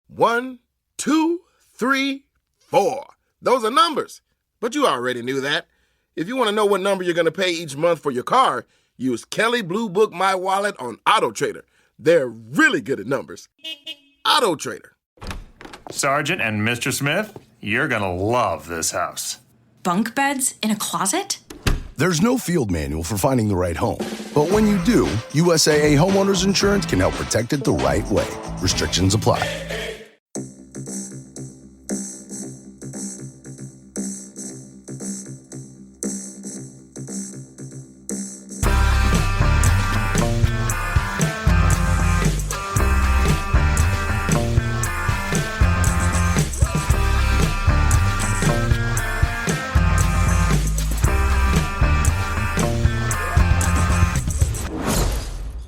1, 2, 3, 4. Those are numbers, but you already knew that. If you want to know what number you're going to pay each month for your car, use Kelly Blue Book My Wallet on Auto Trader. They're really good at numbers. Auto Trader. Sergeant and Mr. Smith, you're going to love this house. Bunk beds in a closet? There's no field manual for finding the right home. But when you do, USAA Homeowners Insurance can help protect it the right way. Restrictions apply.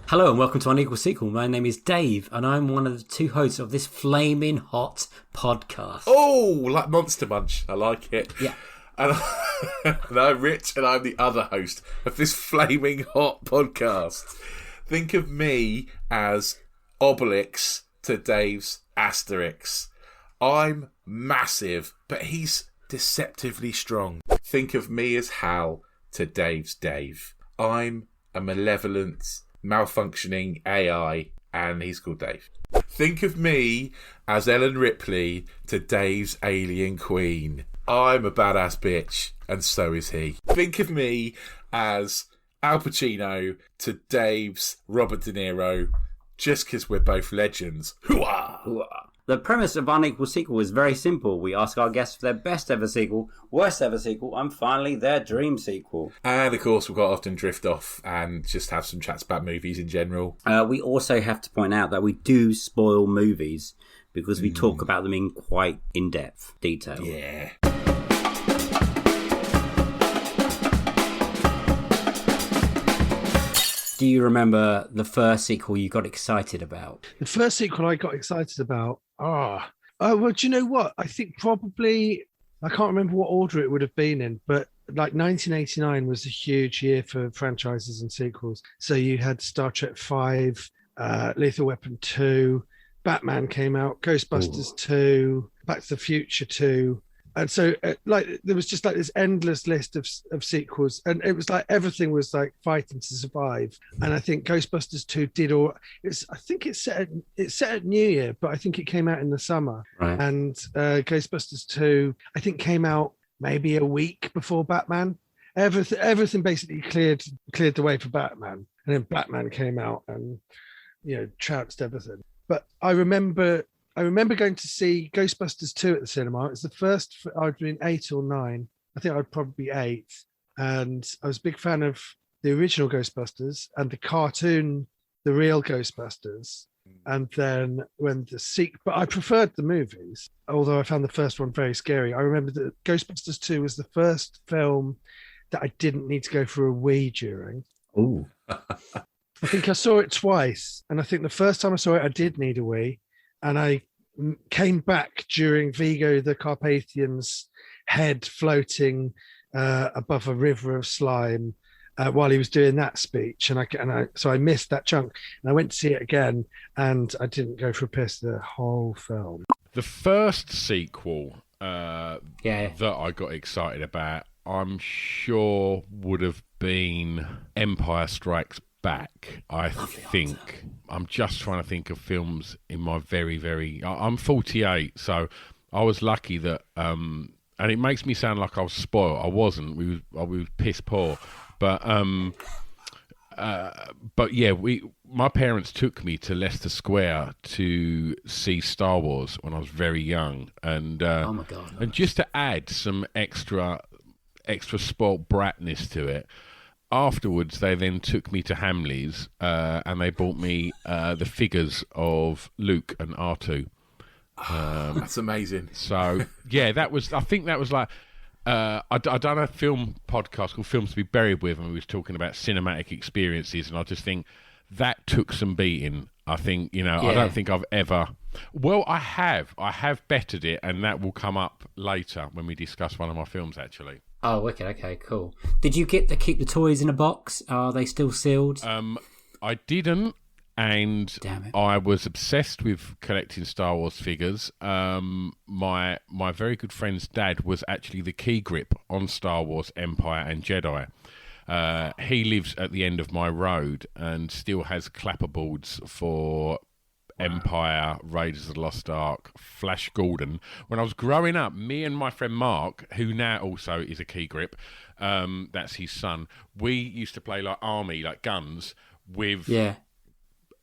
Hello and welcome to Unequal Sequel. My name is Dave and I'm one of the two hosts of this flaming hot podcast. Oh, like Monster Munch. I like it. Yeah. And I'm Rich and I'm the other host of this flaming hot podcast. Think of me as Obelix to Dave's Asterix. I'm massive, but he's deceptively strong. Think of me as Hal to Dave's Dave. I'm a malevolent, malfunctioning AI, and he's called Dave. Think of me as Ellen Ripley to Dave's Alien Queen. I'm a badass bitch, and so is he. Think of me as Al Pacino to Dave's Robert De Niro, just because we're both legends. Hooah! Hooah. The premise of Unequal Sequel is very simple. We ask our guests for their best ever sequel, worst ever sequel, and finally their dream sequel. And of course, we've got to often drift off and just have some chats about movies in general. We also have to point out that we do spoil movies because we talk about them in quite in-depth detail. Yeah. Do you remember the first sequel you got excited about? The first sequel I got excited about, well, do you know what? I think probably, I can't remember what order it would have been in, but like 1989 was a huge year for franchises and sequels. So you had Star Trek V, Lethal Weapon 2, Batman came out, Ghostbusters 2, Back to the Future 2. And so, there was just like this endless list of sequels, and it was like everything was like fighting to survive. And I think Ghostbusters 2 did all. I think it's set at New Year, but I think it came out in the summer. Right. And Ghostbusters 2, I think, came out maybe a week before Batman. Everything basically cleared the way for Batman, and then Batman came out and trounced everything. But I remember going to see Ghostbusters 2 at the cinema. It was the first, I'd been 8 or 9. I think I'd probably be 8. And I was a big fan of the original Ghostbusters and the cartoon, The Real Ghostbusters. And then but I preferred the movies, although I found the first one very scary. I remember that Ghostbusters 2 was the first film that I didn't need to go for a wee during. Ooh. I think I saw it twice. And I think the first time I saw it, I did need a wee. And I came back during Vigo the Carpathian's head floating above a river of slime while he was doing that speech, so I missed that chunk. And I went to see it again, and I didn't go for a piss the whole film. The first sequel that I got excited about, I'm sure would have been Empire Strikes Back. I think I'm just trying to think of films in my I'm 48, so I was lucky that and it makes me sound like I was spoiled. I wasn't. We was piss poor, but yeah, my parents took me to Leicester Square to see Star Wars when I was very young, and oh my God, and just to add some extra spoilt bratness to it. Afterwards, they then took me to Hamleys and they bought me the figures of Luke and R2. That's amazing. So, yeah, I think that was like, I done a film podcast called Films to Be Buried With, and we was talking about cinematic experiences, and I just think that took some beating. I think, I don't think I've ever... Well, I have bettered it, and that will come up later when we discuss one of my films, actually. Oh, wicked. Okay, cool. Did you get to keep the toys in a box? Are they still sealed? I didn't, And I was obsessed with collecting Star Wars figures. My very good friend's dad was actually the key grip on Star Wars, Empire and Jedi. He lives at the end of my road and still has clapperboards for Empire, Raiders of the Lost Ark, Flash Gordon. When I was growing up, me and my friend Mark, who now also is a key grip, that's his son, we used to play like army, like guns, with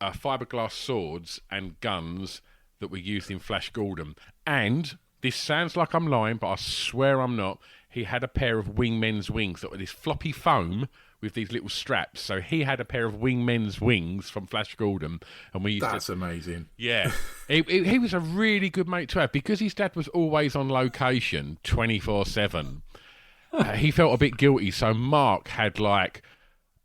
fiberglass swords and guns that were used in Flash Gordon. And this sounds like I'm lying, but I swear I'm not. He had a pair of Wingmen's wings that were this floppy foam with these little straps. So he had a pair of Wingmen's wings from Flash Gordon, and we used That's amazing. Yeah, he was a really good mate to have because his dad was always on location 24/7. He felt a bit guilty, so Mark had like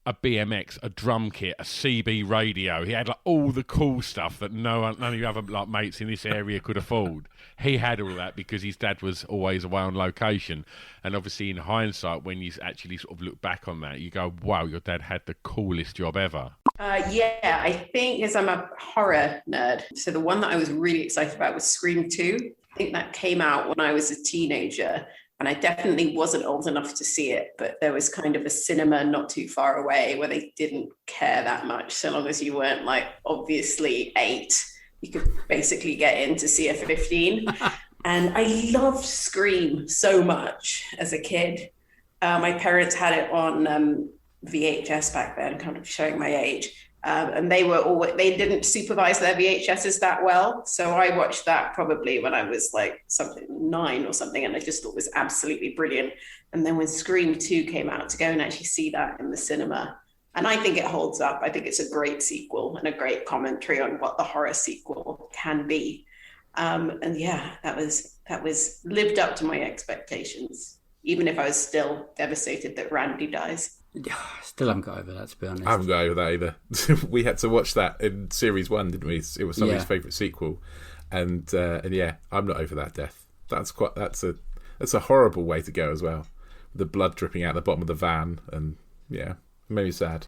a BMX, a drum kit, a CB radio. He had like all the cool stuff that none of your other like mates in this area could afford. He had all that because his dad was always away on location. And obviously, in hindsight, when you actually sort of look back on that, you go, "Wow, your dad had the coolest job ever." Yeah, I think because I'm a horror nerd, so the one that I was really excited about was Scream 2. I think that came out when I was a teenager. And I definitely wasn't old enough to see it, but there was kind of a cinema not too far away where they didn't care that much. So long as you weren't like obviously 8, you could basically get in to see a 15. And I loved Scream so much as a kid. My parents had it on VHS back then, kind of showing my age. And they didn't supervise their VHSs that well. So I watched that probably when I was like 9 or something. And I just thought it was absolutely brilliant. And then when Scream 2 came out, to go and actually see that in the cinema. And I think it holds up. I think it's a great sequel and a great commentary on what the horror sequel can be. And yeah, that was lived up to my expectations, even if I was still devastated that Randy dies. Still haven't got over that, to be honest. I haven't got over that either. We had to watch that in series 1, didn't we? It was somebody's favourite sequel, and yeah, I'm not over that death. That's a horrible way to go as well. The blood dripping out the bottom of the van, and yeah, it made me sad.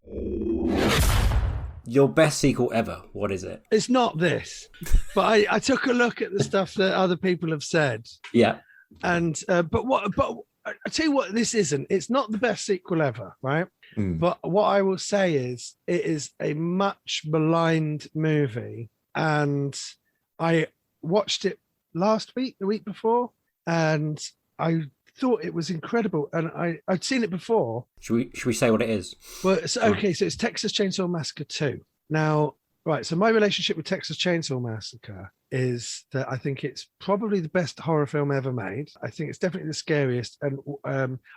Your best sequel ever, what is it? It's not this, but I took a look at the stuff that other people have said. Yeah, and but I tell you what, this isn't. It's not the best sequel ever, right? But what I will say is, it is a much maligned movie, and I watched it last week, the week before, and I thought it was incredible. And I'd seen it before. Should we say what it is? Well, okay, so it's Texas Chainsaw Massacre 2. Now, right, so my relationship with Texas Chainsaw Massacre is that I think it's probably the best horror film ever made. I think it's definitely the scariest. And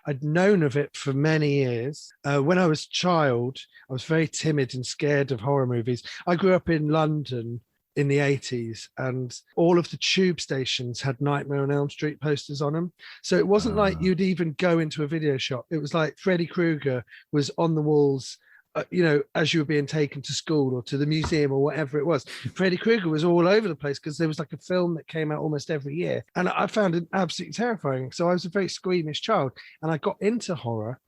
I'd known of it for many years. When I was a child, I was very timid and scared of horror movies. I grew up in London in the 80s, and all of the tube stations had Nightmare on Elm Street posters on them. So it wasn't like you'd even go into a video shop. It was like Freddy Krueger was on the walls, as you were being taken to school or to the museum or whatever it was. Freddy Krueger was all over the place because there was like a film that came out almost every year. And I found it absolutely terrifying. So I was a very squeamish child, and I got into horror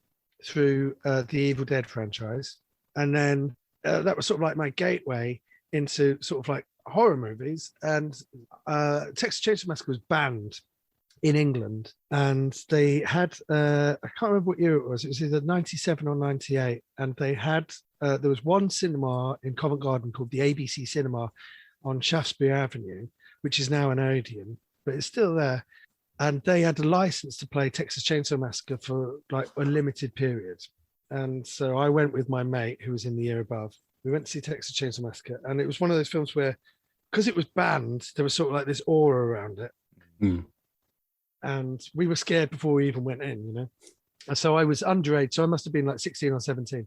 through the Evil Dead franchise. And then that was sort of like my gateway into sort of like horror movies. And Texas Chainsaw Massacre was banned in England, and they had I can't remember what year it was either 97 or 98, and they had there was one cinema in Covent Garden called the ABC Cinema on Shaftesbury Avenue, which is now an Odeon, but it's still there, and they had a license to play Texas Chainsaw Massacre for like a limited period. And so I went with my mate who was in the year above. We went to see Texas Chainsaw Massacre, and it was one of those films where, because it was banned, there was sort of like this aura around it. And we were scared before we even went in, And so I was underage, so I must have been like 16 or 17.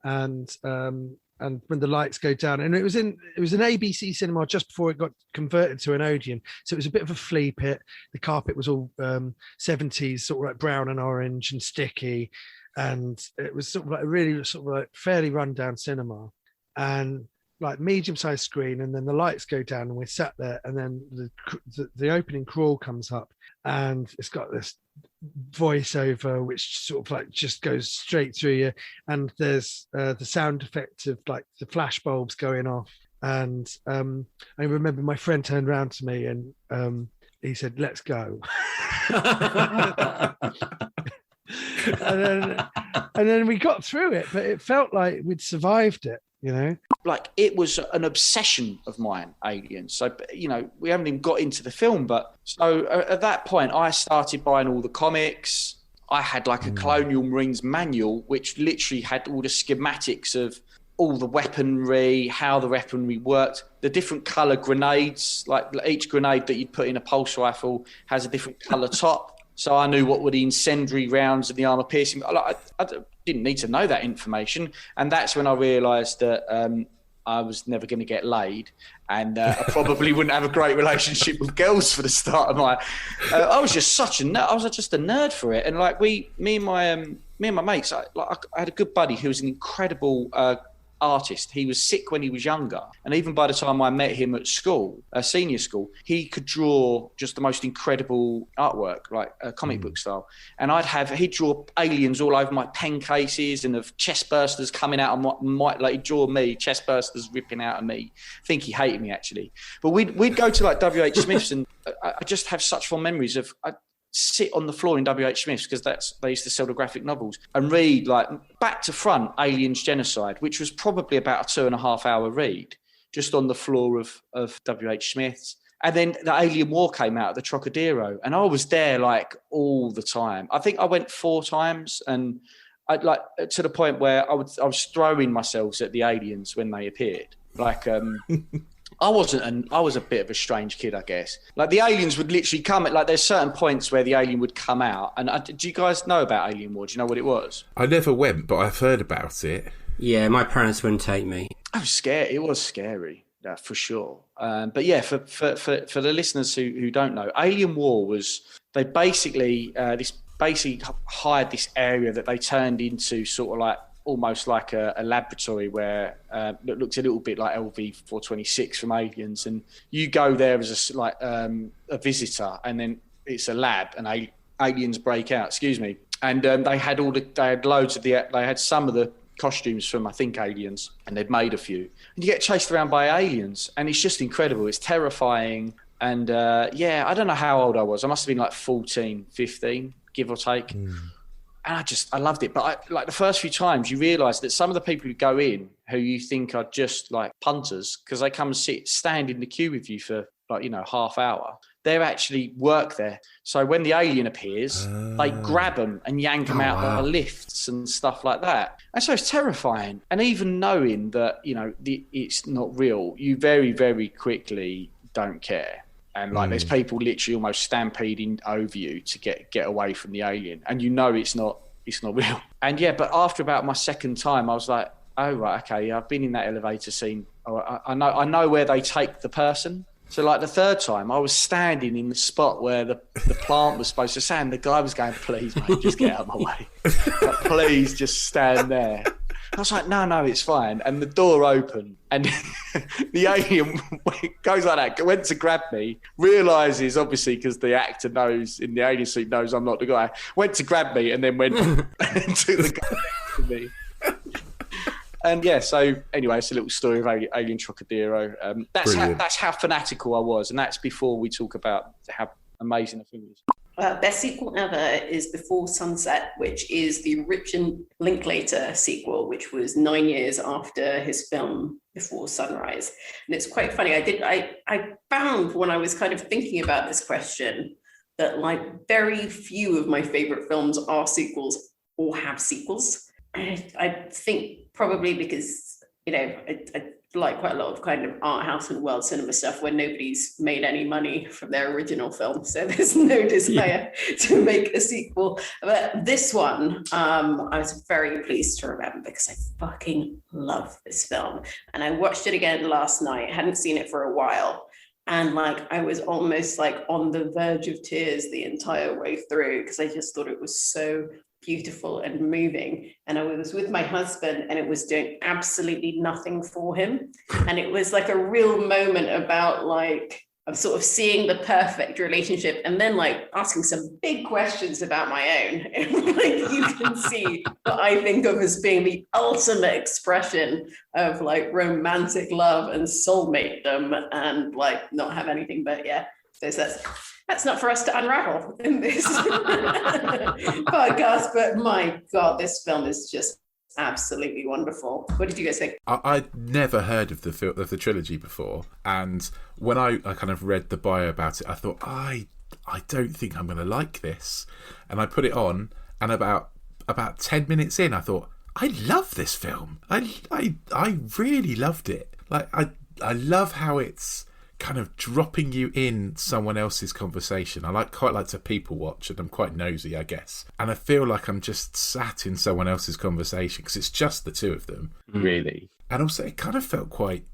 And when the lights go down, and it was an ABC cinema just before it got converted to an Odeon, so it was a bit of a flea pit. The carpet was all 70s, sort of like brown and orange and sticky, and it was sort of like a really sort of like fairly run down cinema. And like medium-sized screen, and then the lights go down, and we're sat there, and then the opening crawl comes up, and it's got this voiceover which sort of like just goes straight through you, and there's the sound effect of like the flash bulbs going off, and I remember my friend turned around to me and he said, "Let's go." and then we got through it, but it felt like we'd survived it, you know. Like, it was an obsession of mine, Aliens. So, you know, we haven't even got into the film, but so at that point I started buying all the comics. I had like a Colonial Marines manual which literally had all the schematics of all the weaponry, how the weaponry worked, the different colour grenades, like each grenade that you'd put in a pulse rifle has a different colour top. So I knew what were the incendiary rounds and the armour piercing. I didn't need to know that information. And that's when I realised that I was never going to get laid, and I probably wouldn't have a great relationship with girls for the start of my... I was just such a nerd. I was just a nerd for it. And like me and my mates, I had a good buddy who was an incredible artist. He was sick when he was younger, and even by the time I met him at school, senior school, he could draw just the most incredible artwork, like comic book style. And he'd draw aliens all over my pen cases, and of chest bursters coming out of like he'd draw me, chest bursters ripping out of me. I think he hated me actually. But we'd go to like W.H. Smith's, and I just have such fond memories of. Sit on the floor in W.H. Smith's, because they used to sell the graphic novels, and read like back to front Aliens Genocide, which was probably about a 2.5 hour read, just on the floor of W.H. Smith's. And then the Alien War came out at the Trocadero, and I was there like all the time. I think I went 4 times, and I'd like to the point where I was throwing myself at the aliens when they appeared. Like I was a bit of a strange kid, I guess. Like the aliens would literally come at, like, there's certain points where the alien would come out. And do you guys know about Alien War? Do you know what it was? I never went, but I've heard about it. Yeah, my parents wouldn't take me. I was scared. It was scary, for sure. But yeah, for the listeners who don't know, Alien War was, they basically hired this area that they turned into sort of like, almost like a laboratory where it looks a little bit like LV-426 from Aliens, and you go there as a visitor, and then it's a lab, and aliens break out. Excuse me. And they had some of the costumes from, I think, Aliens, and they'd made a few. And you get chased around by aliens, and it's just incredible. It's terrifying. And I don't know how old I was. I must have been like 14, 15, give or take. And I loved it. But like the first few times, you realise that some of the people who go in, who you think are just like punters, because they come and stand in the queue with you for like, you know, half hour, they actually work there. So when the alien appears, they grab them and yank them out of the lifts and stuff like that. And so it's terrifying. And even knowing that, you know, it's not real, you very, very quickly don't care. And like, there's people literally almost stampeding over you to get away from the alien, and you know it's not real. And yeah, but after about my second time, I was like, oh right, okay, I've been in that elevator scene. I know where they take the person. So like the third time, I was standing in the spot where the plant was supposed to stand. The guy was going, "Please, mate, just get out of my way. Like, please, just stand there." I was like, no, it's fine. And the door opened, and the alien goes like that, went to grab me, realises, obviously, because the actor knows, in the alien suit, knows I'm not the guy, went to grab me, and then went and took the gun to me. And yeah, so anyway, it's a little story of Alien Trocadero. That's how fanatical I was, and that's before we talk about how amazing the film is. Best sequel ever is Before Sunset, which is the Richard Linklater sequel, which was 9 years after his film Before Sunrise. And it's quite funny. I found when I was kind of thinking about this question that like very few of my favorite films are sequels or have sequels. I think probably because, you know, I like quite a lot of kind of art house and world cinema stuff where nobody's made any money from their original film, so there's no desire to make a sequel. But this one, I was very pleased to remember because I fucking love this film, and I watched it again last night. I hadn't seen it for a while, and like I was almost like on the verge of tears the entire way through because I just thought it was so beautiful and moving. And I was with my husband and it was doing absolutely nothing for him. And it was like a real moment about like, I'm sort of seeing the perfect relationship and then like asking some big questions about my own. Like you can see what I think of as being the ultimate expression of like romantic love and soulmatedom and like not have anything but that's not for us to unravel in this podcast. But my God, this film is just absolutely wonderful. What did you guys think? I'd never heard of the trilogy before, and when I kind of read the bio about it, I thought I don't think I'm going to like this, and I put it on, and about 10 minutes in, I thought I love this film. I really loved it. Like I love how it's kind of dropping you in someone else's conversation. I quite like to people watch, and I'm quite nosy, I guess. And I feel like I'm just sat in someone else's conversation because it's just the two of them, really. And also, it kind of felt quite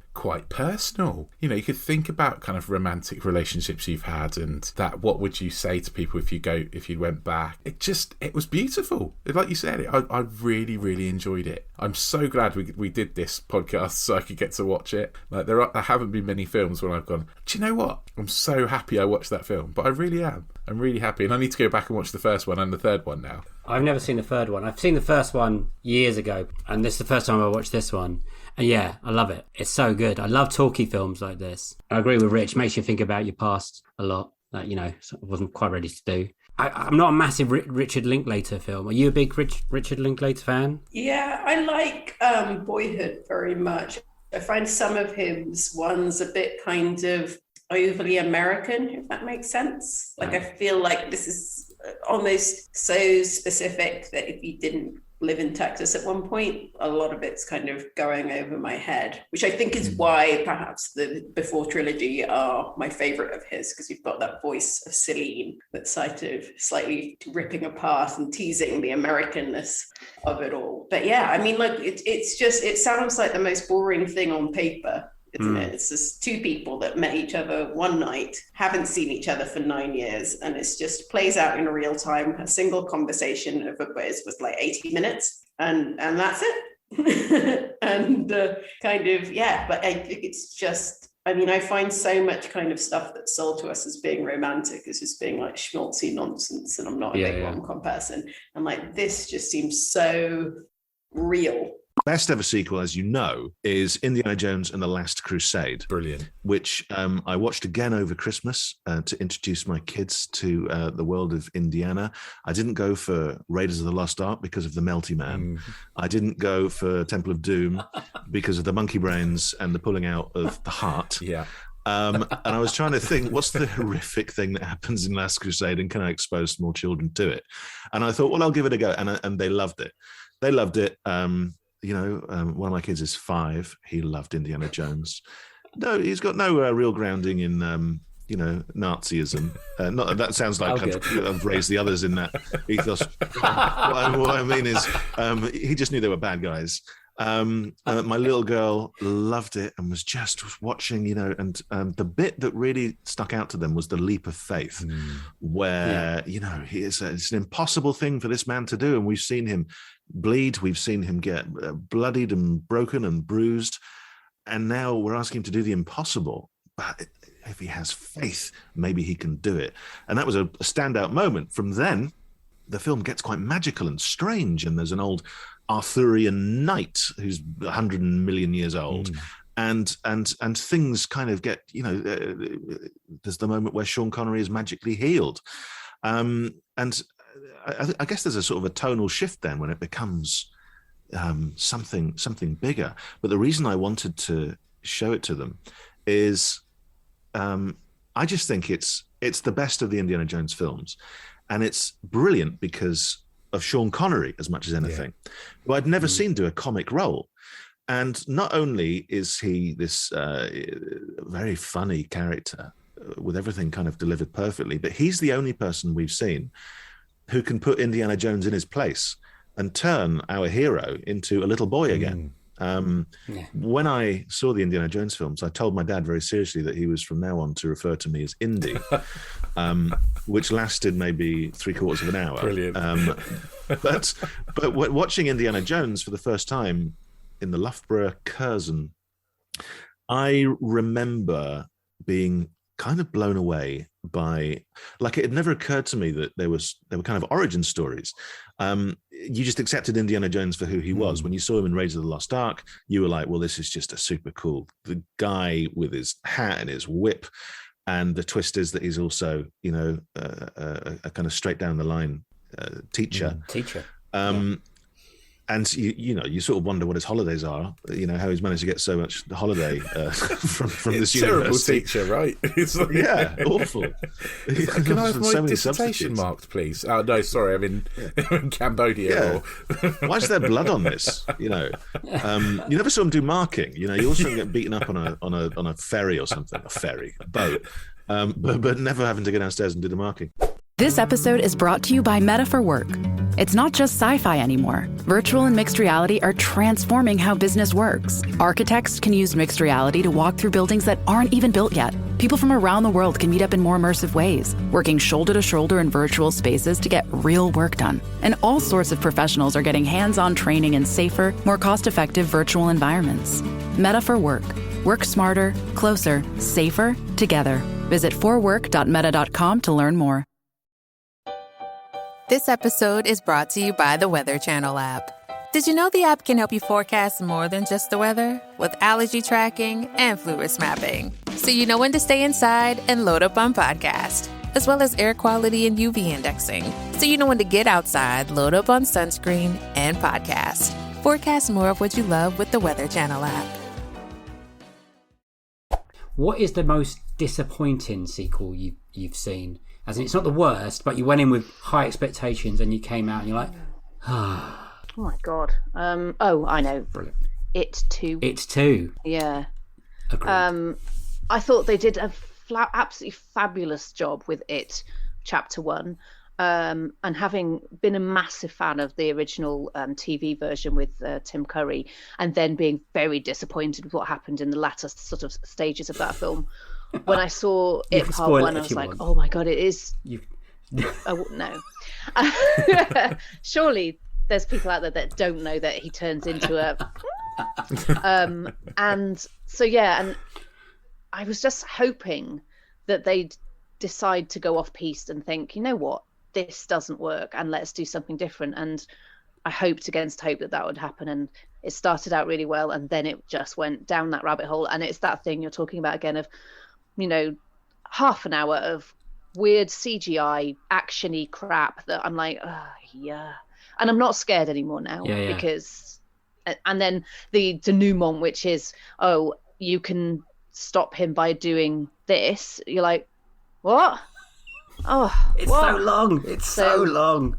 personal. You know, you could think about kind of romantic relationships you've had, and that what would you say to people if you went back. It was beautiful. Like you said, I really, really enjoyed it. I'm so glad we did this podcast so I could get to watch it. Like there haven't been many films when I've gone, do you know what? I'm so happy I watched that film. But I really am. I'm really happy, and I need to go back and watch the first one and the third one now. I've never seen the third one. I've seen the first one years ago, and this is the first time I watched this one. And yeah, I love it. It's so good. I love talky films like this. I agree with Rich. Makes you think about your past a lot. That, you know, I wasn't quite ready to do. I'm not a massive Richard Linklater film. Are you a big Richard Linklater fan? Yeah, I like Boyhood very much. I find some of his ones a bit kind of overly American, if that makes sense. Like, I feel like this is almost so specific that if you didn't live in Texas at one point, a lot of it's kind of going over my head, which I think is why perhaps the Before trilogy are my favorite of his, because you've got that voice of Celine that's slightly ripping apart and teasing the Americanness of it all. But yeah, I mean, like it sounds like the most boring thing on paper, isn't it? It's just two people that met each other one night, haven't seen each other for 9 years, and it's just plays out in real time. A single conversation of it was like 80 minutes, and that's it. And kind of, yeah, but I think it's just, I mean, I find so much kind of stuff that's sold to us as being romantic as just being like schmaltzy nonsense, and I'm not a big rom-com person. And like, this just seems so real. Best ever sequel, as you know, is Indiana Jones and the Last Crusade. Brilliant. Which I watched again over Christmas to introduce my kids to the world of Indiana. I didn't go for Raiders of the Lost Ark because of the Melty Man. I didn't go for Temple of Doom because of the monkey brains and the pulling out of the heart. Yeah. And I was trying to think, what's the horrific thing that happens in Last Crusade, and can I expose small children to it? And I thought, well, I'll give it a go. And they loved it. They loved it. You know, one of my kids is 5. He loved Indiana Jones. No, he's got no real grounding in, you know, Nazism. Not that sounds like I've raised the others in that ethos. What I mean is, he just knew they were bad guys. My little girl loved it and was just watching, you know, and the bit that really stuck out to them was the leap of faith, where, you know, it's an impossible thing for this man to do. And we've seen him bleed. We've seen him get bloodied and broken and bruised. And now we're asking him to do the impossible. But if he has faith, maybe he can do it. And that was a standout moment. From then, the film gets quite magical and strange. And there's an old Arthurian knight who's 100 million years old. And things kind of get, you know, there's the moment where Sean Connery is magically healed. And I guess there's a sort of a tonal shift then when it becomes something bigger. But the reason I wanted to show it to them is I just think it's the best of the Indiana Jones films. And it's brilliant because of Sean Connery as much as anything, who I'd never seen do a comic role. And not only is he this very funny character with everything kind of delivered perfectly, but he's the only person we've seen who can put Indiana Jones in his place and turn our hero into a little boy again. When I saw the Indiana Jones films, I told my dad very seriously that he was from now on to refer to me as Indy, which lasted maybe 3/4 of an hour. Brilliant. But watching Indiana Jones for the first time in the Loughborough Curzon, I remember being kind of blown away by, like, it had never occurred to me that there were kind of origin stories. You just accepted Indiana Jones for who he was. When you saw him in Raiders of the Lost Ark, you were like, well, this is just a super cool, the guy with his hat and his whip. And the twist is that he's also, you know, a kind of straight down the line teacher. And you sort of wonder what his holidays are. You know, how he's managed to get so much holiday from this terrible university. teacher, right? It's like, yeah, awful. Can I have my dissertation marked, please? Oh no, sorry, I'm in Cambodia. Yeah. Why is there blood on this? You know, you never saw him do marking. You know, you also get beaten up on a ferry or something, a boat, but never having to go downstairs and do the marking. This episode is brought to you by Meta for Work. It's not just sci-fi anymore. Virtual and mixed reality are transforming how business works. Architects can use mixed reality to walk through buildings that aren't even built yet. People from around the world can meet up in more immersive ways, working shoulder to shoulder in virtual spaces to get real work done. And all sorts of professionals are getting hands-on training in safer, more cost-effective virtual environments. Meta for Work. Work smarter, closer, safer, together. Visit forwork.meta.com to learn more. This episode is brought to you by the Weather Channel app. Did you know the app can help you forecast more than just the weather? With allergy tracking and flu risk mapping. So you know when to stay inside and load up on podcast. As well as air quality and UV indexing. So you know when to get outside, load up on sunscreen and podcast. Forecast more of what you love with the Weather Channel app. What is the most disappointing sequel you've seen? As in, it's not the worst, but you went in with high expectations and you came out and you're like, oh my God. I know. Brilliant. It 2. It's 2. Yeah. Agreed. I thought they did a absolutely fabulous job with It Chapter 1. And having been a massive fan of the original TV version with Tim Curry, and then being very disappointed with what happened in the latter sort of stages of that film. When I saw It Part 1, I was like, oh my God, it is... Oh, no. Surely there's people out there that don't know that he turns into a... and so, yeah, and I was just hoping that they'd decide to go off-piste and think, you know what, this doesn't work and let's do something different. And I hoped against hope that would happen, and it started out really well, and then it just went down that rabbit hole. And it's that thing you're talking about again of, you know, half an hour of weird CGI action-y crap that I'm like, oh, yeah. And I'm not scared anymore now because, and then the denouement, which is, oh, you can stop him by doing this. You're like, what? Oh, it's what? so long. It's so long.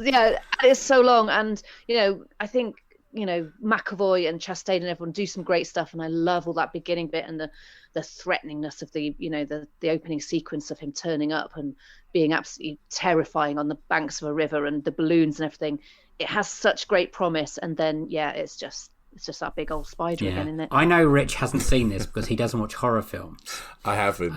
Yeah, it's so long. And, you know, I think, you know, McAvoy and Chastain and everyone do some great stuff. And I love all that beginning bit and the threateningness of the, you know, the opening sequence of him turning up and being absolutely terrifying on the banks of a river and the balloons and everything. It has such great promise. And then, yeah, it's just that big old spider again, isn't it? I know Rich hasn't seen this because he doesn't watch horror films. I haven't.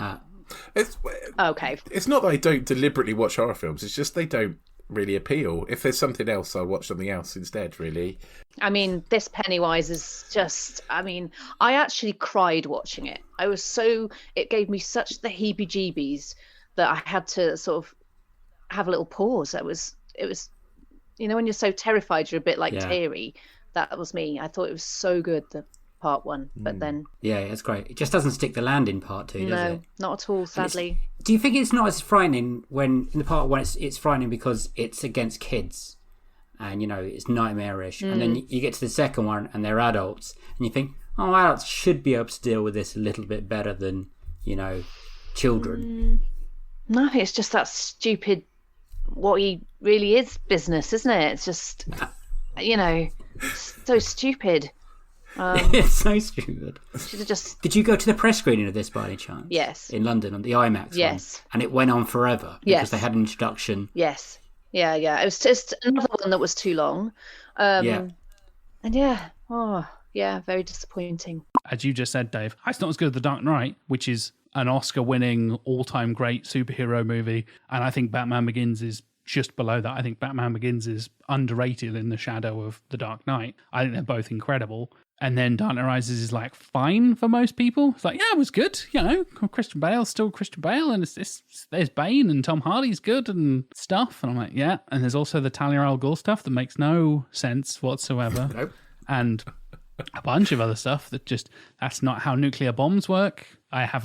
It's okay. It's not that I don't deliberately watch horror films. It's just they don't really appeal. If there's something else, I'll watch something else instead, really. I mean, this Pennywise is just, I mean, I actually cried watching it. It gave me such the heebie-jeebies that I had to sort of have a little pause. It was, you know, when you're so terrified, you're a bit like teary. That was me. I thought it was so good, the part 1, but then... Yeah, it's great. It just doesn't stick the landing part 2, does it? No, not at all, sadly. Do you think it's not as frightening when, in the part 1, it's frightening because it's against kids and, you know, it's nightmarish. And then you get to the second one and they're adults and you think, oh, adults should be able to deal with this a little bit better than, you know, children. No, it's just that stupid, what he really is business, isn't it? It's just, you know, so stupid. It's so stupid. Should have just... Did you go to the press screening of this by any chance? Yes. In London on the IMAX Yes. one? And it went on forever because they had an introduction. Yes. Yeah. It was just another one that was too long. And Yeah, very disappointing. As you just said, Dave, it's not as good as The Dark Knight, which is an Oscar-winning, all-time great superhero movie, and I think Batman Begins is just below that. I think Batman Begins is underrated in the shadow of The Dark Knight. I think they're both incredible. And then Dark Knight Rises is like fine for most people. It's like, yeah, it was good. You know, Christian Bale's still Christian Bale, and there's Bane and Tom Hardy's good and stuff. And I'm like, yeah. And there's also the Talia al Ghul stuff that makes no sense whatsoever. Nope. And a bunch of other stuff that's not how nuclear bombs work. I have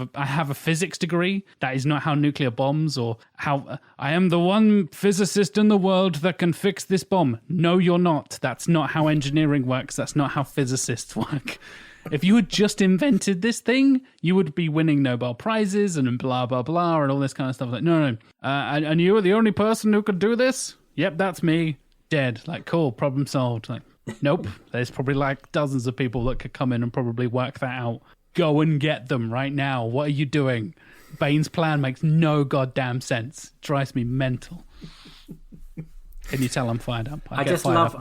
a physics degree. That is not how nuclear bombs, or how I am the one physicist in the world that can fix this bomb. No, you're not. That's not how engineering works. That's not how physicists work. If you had just invented this thing, you would be winning Nobel Prizes and blah, blah, blah, and all this kind of stuff. Like, no. And you were the only person who could do this? Yep, that's me. Dead. Like, cool, problem solved. Like, nope. There's probably like dozens of people that could come in and probably work that out. Go and get them right now. What are you doing? Bane's plan makes no goddamn sense. Drives me mental. Can you tell I'm fired up? I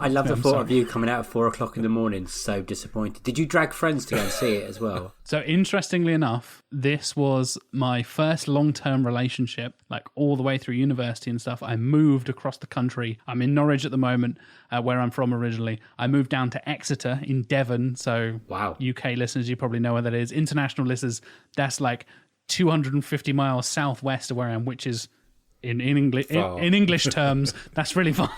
love the thought of you coming out at 4:00 in the morning, so disappointed. Did you drag friends to go and see it as well? So interestingly enough, this was my first long-term relationship, like all the way through university and stuff. I moved across the country. I'm in Norwich at the moment, where I'm from originally. I moved down to Exeter in Devon. So wow. UK listeners, you probably know where that is. International listeners, that's like 250 miles southwest of where I am, which is in English terms, that's really far.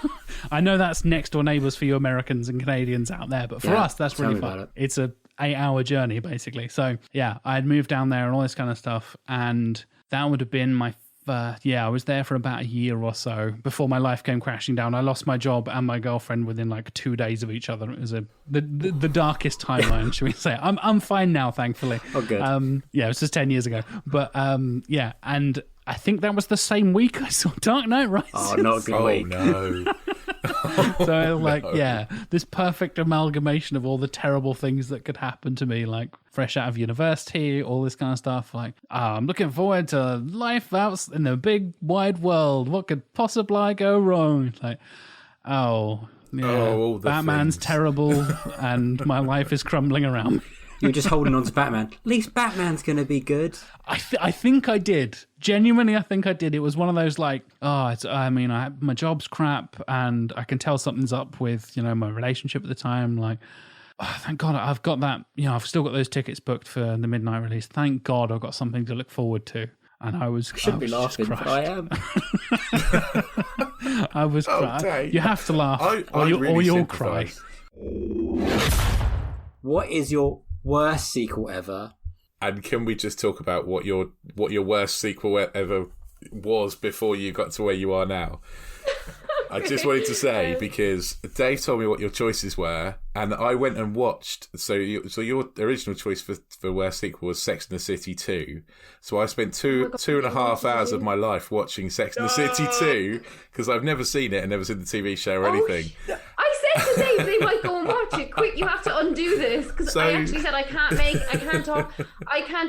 I know that's next door neighbours for you Americans and Canadians out there, but for us, that's really far. It's a 8-hour journey, basically. So yeah, I had moved down there and all this kind of stuff, and that would have been my I was there for about a year or so before my life came crashing down. I lost my job and my girlfriend within like 2 days of each other. It was the darkest timeline, should we say. I'm fine now, thankfully. Oh, good. It was just 10 years ago. But yeah, and I think that was the same week I saw Dark Knight Rises. Oh, not a good week. No. So yeah, this perfect amalgamation of all the terrible things that could happen to me, like fresh out of university, all this kind of stuff. Like, I'm looking forward to life out in the big wide world. What could possibly go wrong? Like, Batman's terrible, and my life is crumbling around me. You're just holding on to Batman. At least Batman's going to be good. I think I did. Genuinely, I think I did. It was one of those like, my job's crap, and I can tell something's up with, my relationship at the time. Like, thank God I've got that. I've still got those tickets booked for the midnight release. Thank God I've got something to look forward to. And I shouldn't be laughing, but I am. I was crying. You have to laugh, or you'll cry. What is your worst sequel ever? And can we just talk about what your worst sequel ever was before you got to where you are now? I just wanted to say, because Dave told me what your choices were, and I went and watched. So your original choice for worst sequel was Sex and the City 2. So I spent two and a half hours of my life watching Sex and the City 2 because I've never seen it and never seen the TV show or anything. I said to Dave, they might go and watch it. Quick, you have to undo this, because I actually said I can't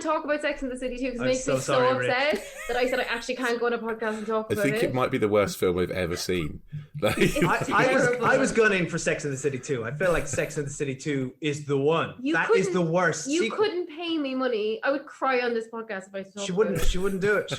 talk about Sex and the City 2 because it makes me so upset that I said I actually can't go on a podcast and talk about it. I think it might be the worst film I've ever seen. I was gunning for Sex and the City 2. I feel like Sex and the City 2 is the one. That is the worst. You couldn't pay me money. I would cry on this podcast if I talked about it. She wouldn't do it.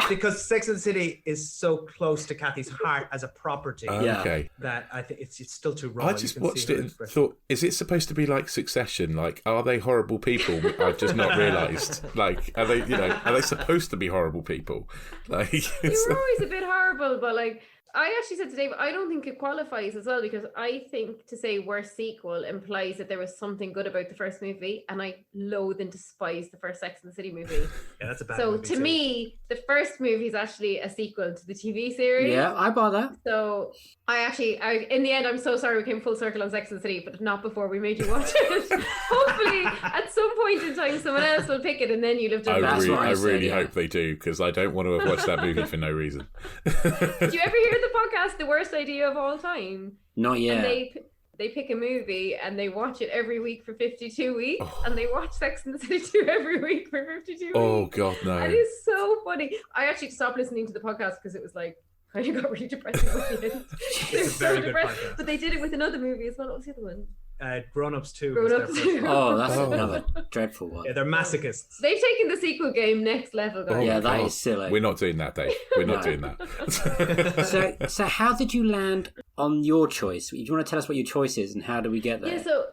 Because Sex and the City is so close to Cathy's heart as a property. Okay. That I think it's still too raw. I just watched it and thought, is it supposed to be like Succession? Like, are they horrible people? I've just not realised. Like, are they supposed to be horrible people? Like, you were always a bit horrible, but like, I actually said to Dave, I don't think it qualifies as well, because I think to say worst sequel implies that there was something good about the first movie, and I loathe and despise the first Sex and the City movie. Yeah, that's a bad movie. So to too. me, the first movie is actually a sequel to the TV series. Yeah, I buy that. So in the end, I'm so sorry we came full circle on Sex and the City, but not before we made you watch it. Hopefully, at some point in time, someone else will pick it, and then you'll have done that. I really hope they do, because I don't want to have watched that movie for no reason. Did you ever hear the podcast The Worst Idea of All Time? Not yet. And they pick a movie and they watch it every week for 52 weeks, and they watch Sex and the City 2 every week for 52 weeks. Oh God, no. It is so funny. I actually stopped listening to the podcast because it was like, I got really depressing at the end. They were so depressed. But they did it with another movie as well. What was the other one? Grown Ups 2. Grown Ups 2. Oh, that's another dreadful one. Yeah, they're masochists. They've taken the sequel game next level, guys. Yeah, that is silly. We're not doing that, Dave. We're not doing that. So how did you land on your choice? Do you want to tell us what your choice is and how do we get there? Yeah, so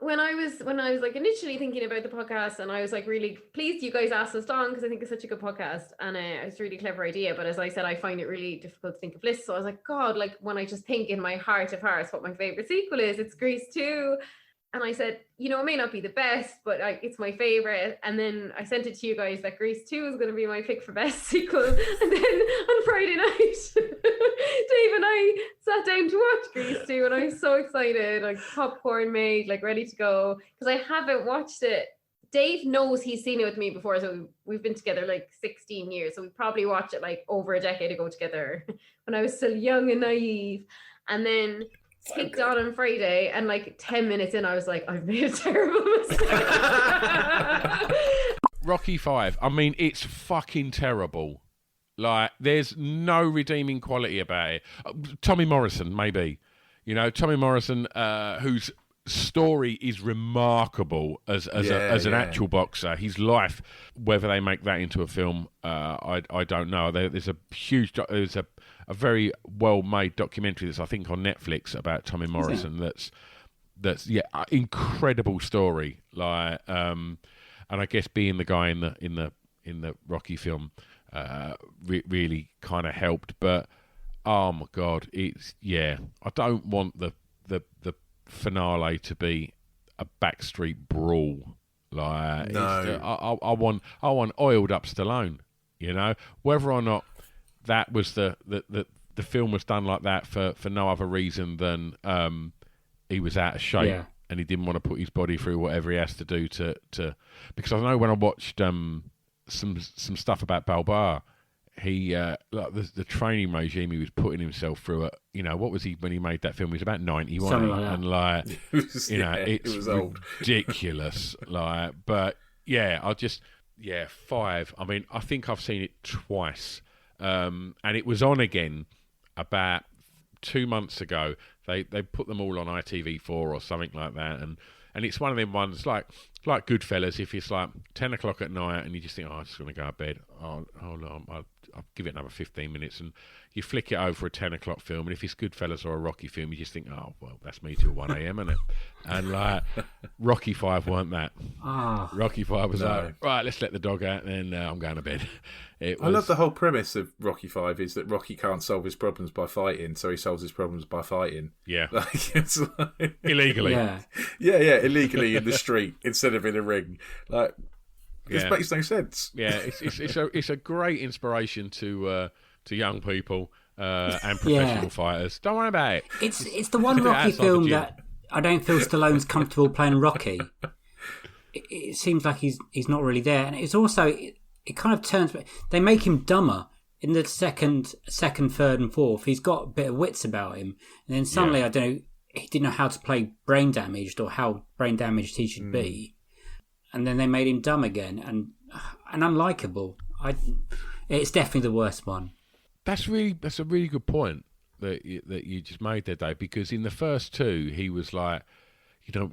when I was like initially thinking about the podcast, and I was like really pleased you guys asked us on because I think it's such a good podcast, and it's a really clever idea. But as I said, I find it really difficult to think of lists. So I was like, God, like when I just think in my heart of hearts what my favorite sequel is, it's Grease 2. And I said, it may not be the best, but it's my favorite. And then I sent it to you guys that Grease 2 is going to be my pick for best sequel. And then on Friday night, Dave and I sat down to watch Grease 2, and I was so excited, like popcorn made, like ready to go, because I haven't watched it. Dave knows he's seen it with me before, so we've been together like 16 years. So we probably watched it like over a decade ago together when I was still young and naive. And then kicked on Friday, and like 10 minutes in I was like, I've made a terrible mistake. Rocky 5, I mean, it's fucking terrible. Like, there's no redeeming quality about it. Tommy Morrison, maybe. Tommy Morrison, whose story is remarkable as an actual boxer. His life, whether they make that into a film, I don't know. There's a very well-made documentary that's I think on Netflix about Tommy Morrison. That's incredible story. Like, and I guess being the guy in the Rocky film really kind of helped. But oh my God, I don't want the finale to be a backstreet brawl. Like, no. I want oiled up Stallone. Whether or not that was the film was done like that for no other reason than he was out of shape and he didn't want to put his body through whatever he has to do to because I know when I watched some stuff about Balboa, he like the training regime he was putting himself through it. What was he when he made that film? He was about 90, wasn't he? And like it's it was old. Ridiculous. Like, but I just 5. I mean, I think I've seen it twice. And it was on again about 2 months ago. They put them all on ITV4 or something like that, and it's one of them ones like Goodfellas. If it's like 10 o'clock at night and you just think, I'm just going to go to bed. Hold on, I'll give it another 15 minutes, and you flick it over for a 10 o'clock film. And if it's Goodfellas or a Rocky film, you just think, oh well, that's me till 1 a.m. isn't it? And like Rocky 5 weren't that. Rocky 5 was like, right, let's let the dog out, and then I'm going to bed. I love the whole premise of Rocky 5 is that Rocky can't solve his problems by fighting, so he solves his problems by fighting. Yeah, it's like, illegally. Yeah, illegally in the street instead of in a ring. Like, this makes no sense. Yeah, it's a great inspiration to young people and professional fighters. Don't worry about it. It's the one Rocky film that I don't feel Stallone's comfortable playing Rocky. It seems like he's not really there, and it's also it kind of turns. They make him dumber in the second, third, and fourth. He's got a bit of wits about him, and then suddenly I don't know. He didn't know how to play brain damaged or how brain damaged he should be, and then they made him dumb again and unlikable. It's definitely the worst one. That's a really good point that you just made there, Dave. Because in the first two, he was like,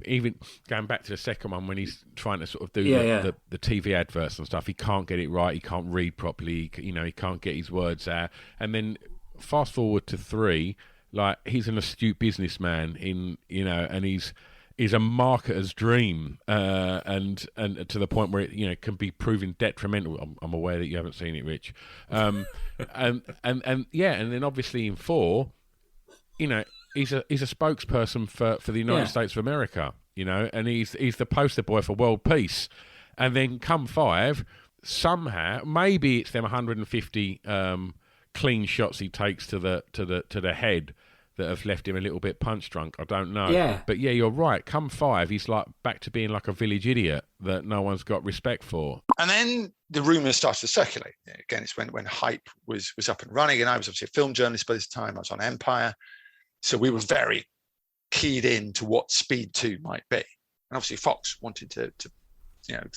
even going back to the second one when he's trying to sort of do the TV adverts and stuff, he can't get it right. He can't read properly. He can't get his words out. And then fast forward to 3, like he's an astute businessman and he's a marketer's dream, and to the point where it can be proven detrimental. I'm aware that you haven't seen it, Rich. And then obviously in 4, he's a spokesperson for the United States of America, and he's the poster boy for world peace. And then come 5, somehow maybe it's them 150 clean shots he takes to the head that have left him a little bit punch drunk. I don't know. Yeah. But you're right. Come 5, he's like back to being like a village idiot that no one's got respect for. And then the rumours started to circulate. Again, it's when Hype was up and running, and I was obviously a film journalist by this time. I was on Empire. So we were very keyed in to what Speed 2 might be. And obviously Fox wanted to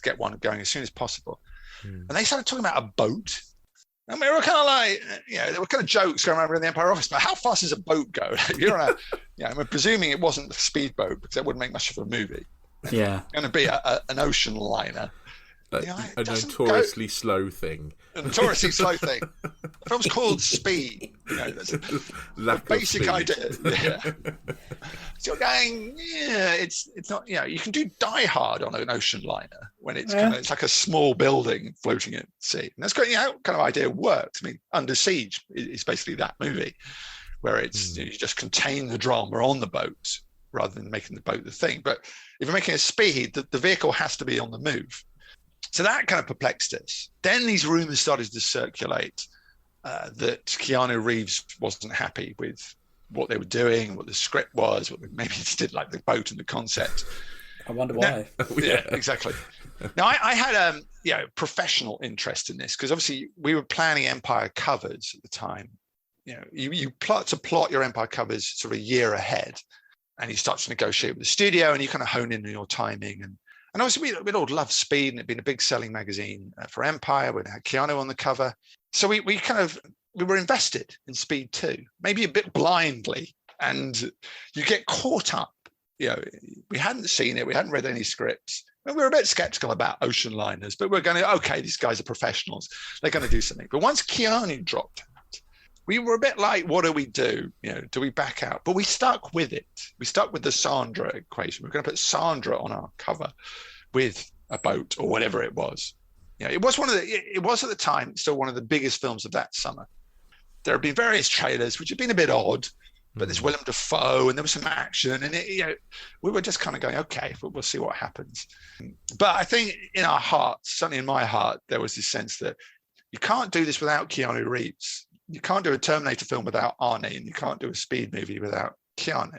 get one going as soon as possible. And they started talking about a boat. And we were kind of like, there were kind of jokes going around in the Empire office, but how fast does a boat go? You're on I'm presuming it wasn't a speedboat because that wouldn't make much of a movie. Yeah. It's going to be an ocean liner. A notoriously slow thing. A notoriously slow thing. The film's called Speed. That's a basic idea. Yeah. So you're going, it's not. You can do Die Hard on an ocean liner when it's it's like a small building floating at sea, and that's kind of idea works. I mean, Under Siege is basically that movie, where it's you just contain the drama on the boat rather than making the boat the thing. But if you're making a Speed, the vehicle has to be on the move. So that kind of perplexed us. Then these rumors started to circulate that Keanu Reeves wasn't happy with what they were doing, what the script was, maybe he didn't like the boat and the concept. I wonder why. Yeah, exactly. Now, I had professional interest in this because obviously we were planning Empire covers at the time. You plot your Empire covers sort of a year ahead, and you start to negotiate with the studio, and you kind of hone in on your timing. And obviously, we'd all loved Speed, and it'd been a big selling magazine for Empire. We had Keanu on the cover. So we were invested in Speed 2, maybe a bit blindly. And you get caught up. We hadn't seen it. We hadn't read any scripts. And we were a bit skeptical about ocean liners, but we're going to, okay, these guys are professionals. They're going to do something. But once Keanu dropped out, we were a bit like, what do we do? Do we back out? But we stuck with it. We stuck with the Sandra equation. We're going to put Sandra on our cover with a boat or whatever it was. It was it was at the time still one of the biggest films of that summer. There have been various trailers which have been a bit odd, but there's Willem Dafoe and there was some action, and we were just kind of going, okay, we'll see what happens. But I think in our hearts, certainly in my heart, there was this sense that you can't do this without Keanu Reeves. You can't do a Terminator film without Arnie, and you can't do a Speed movie without Keanu,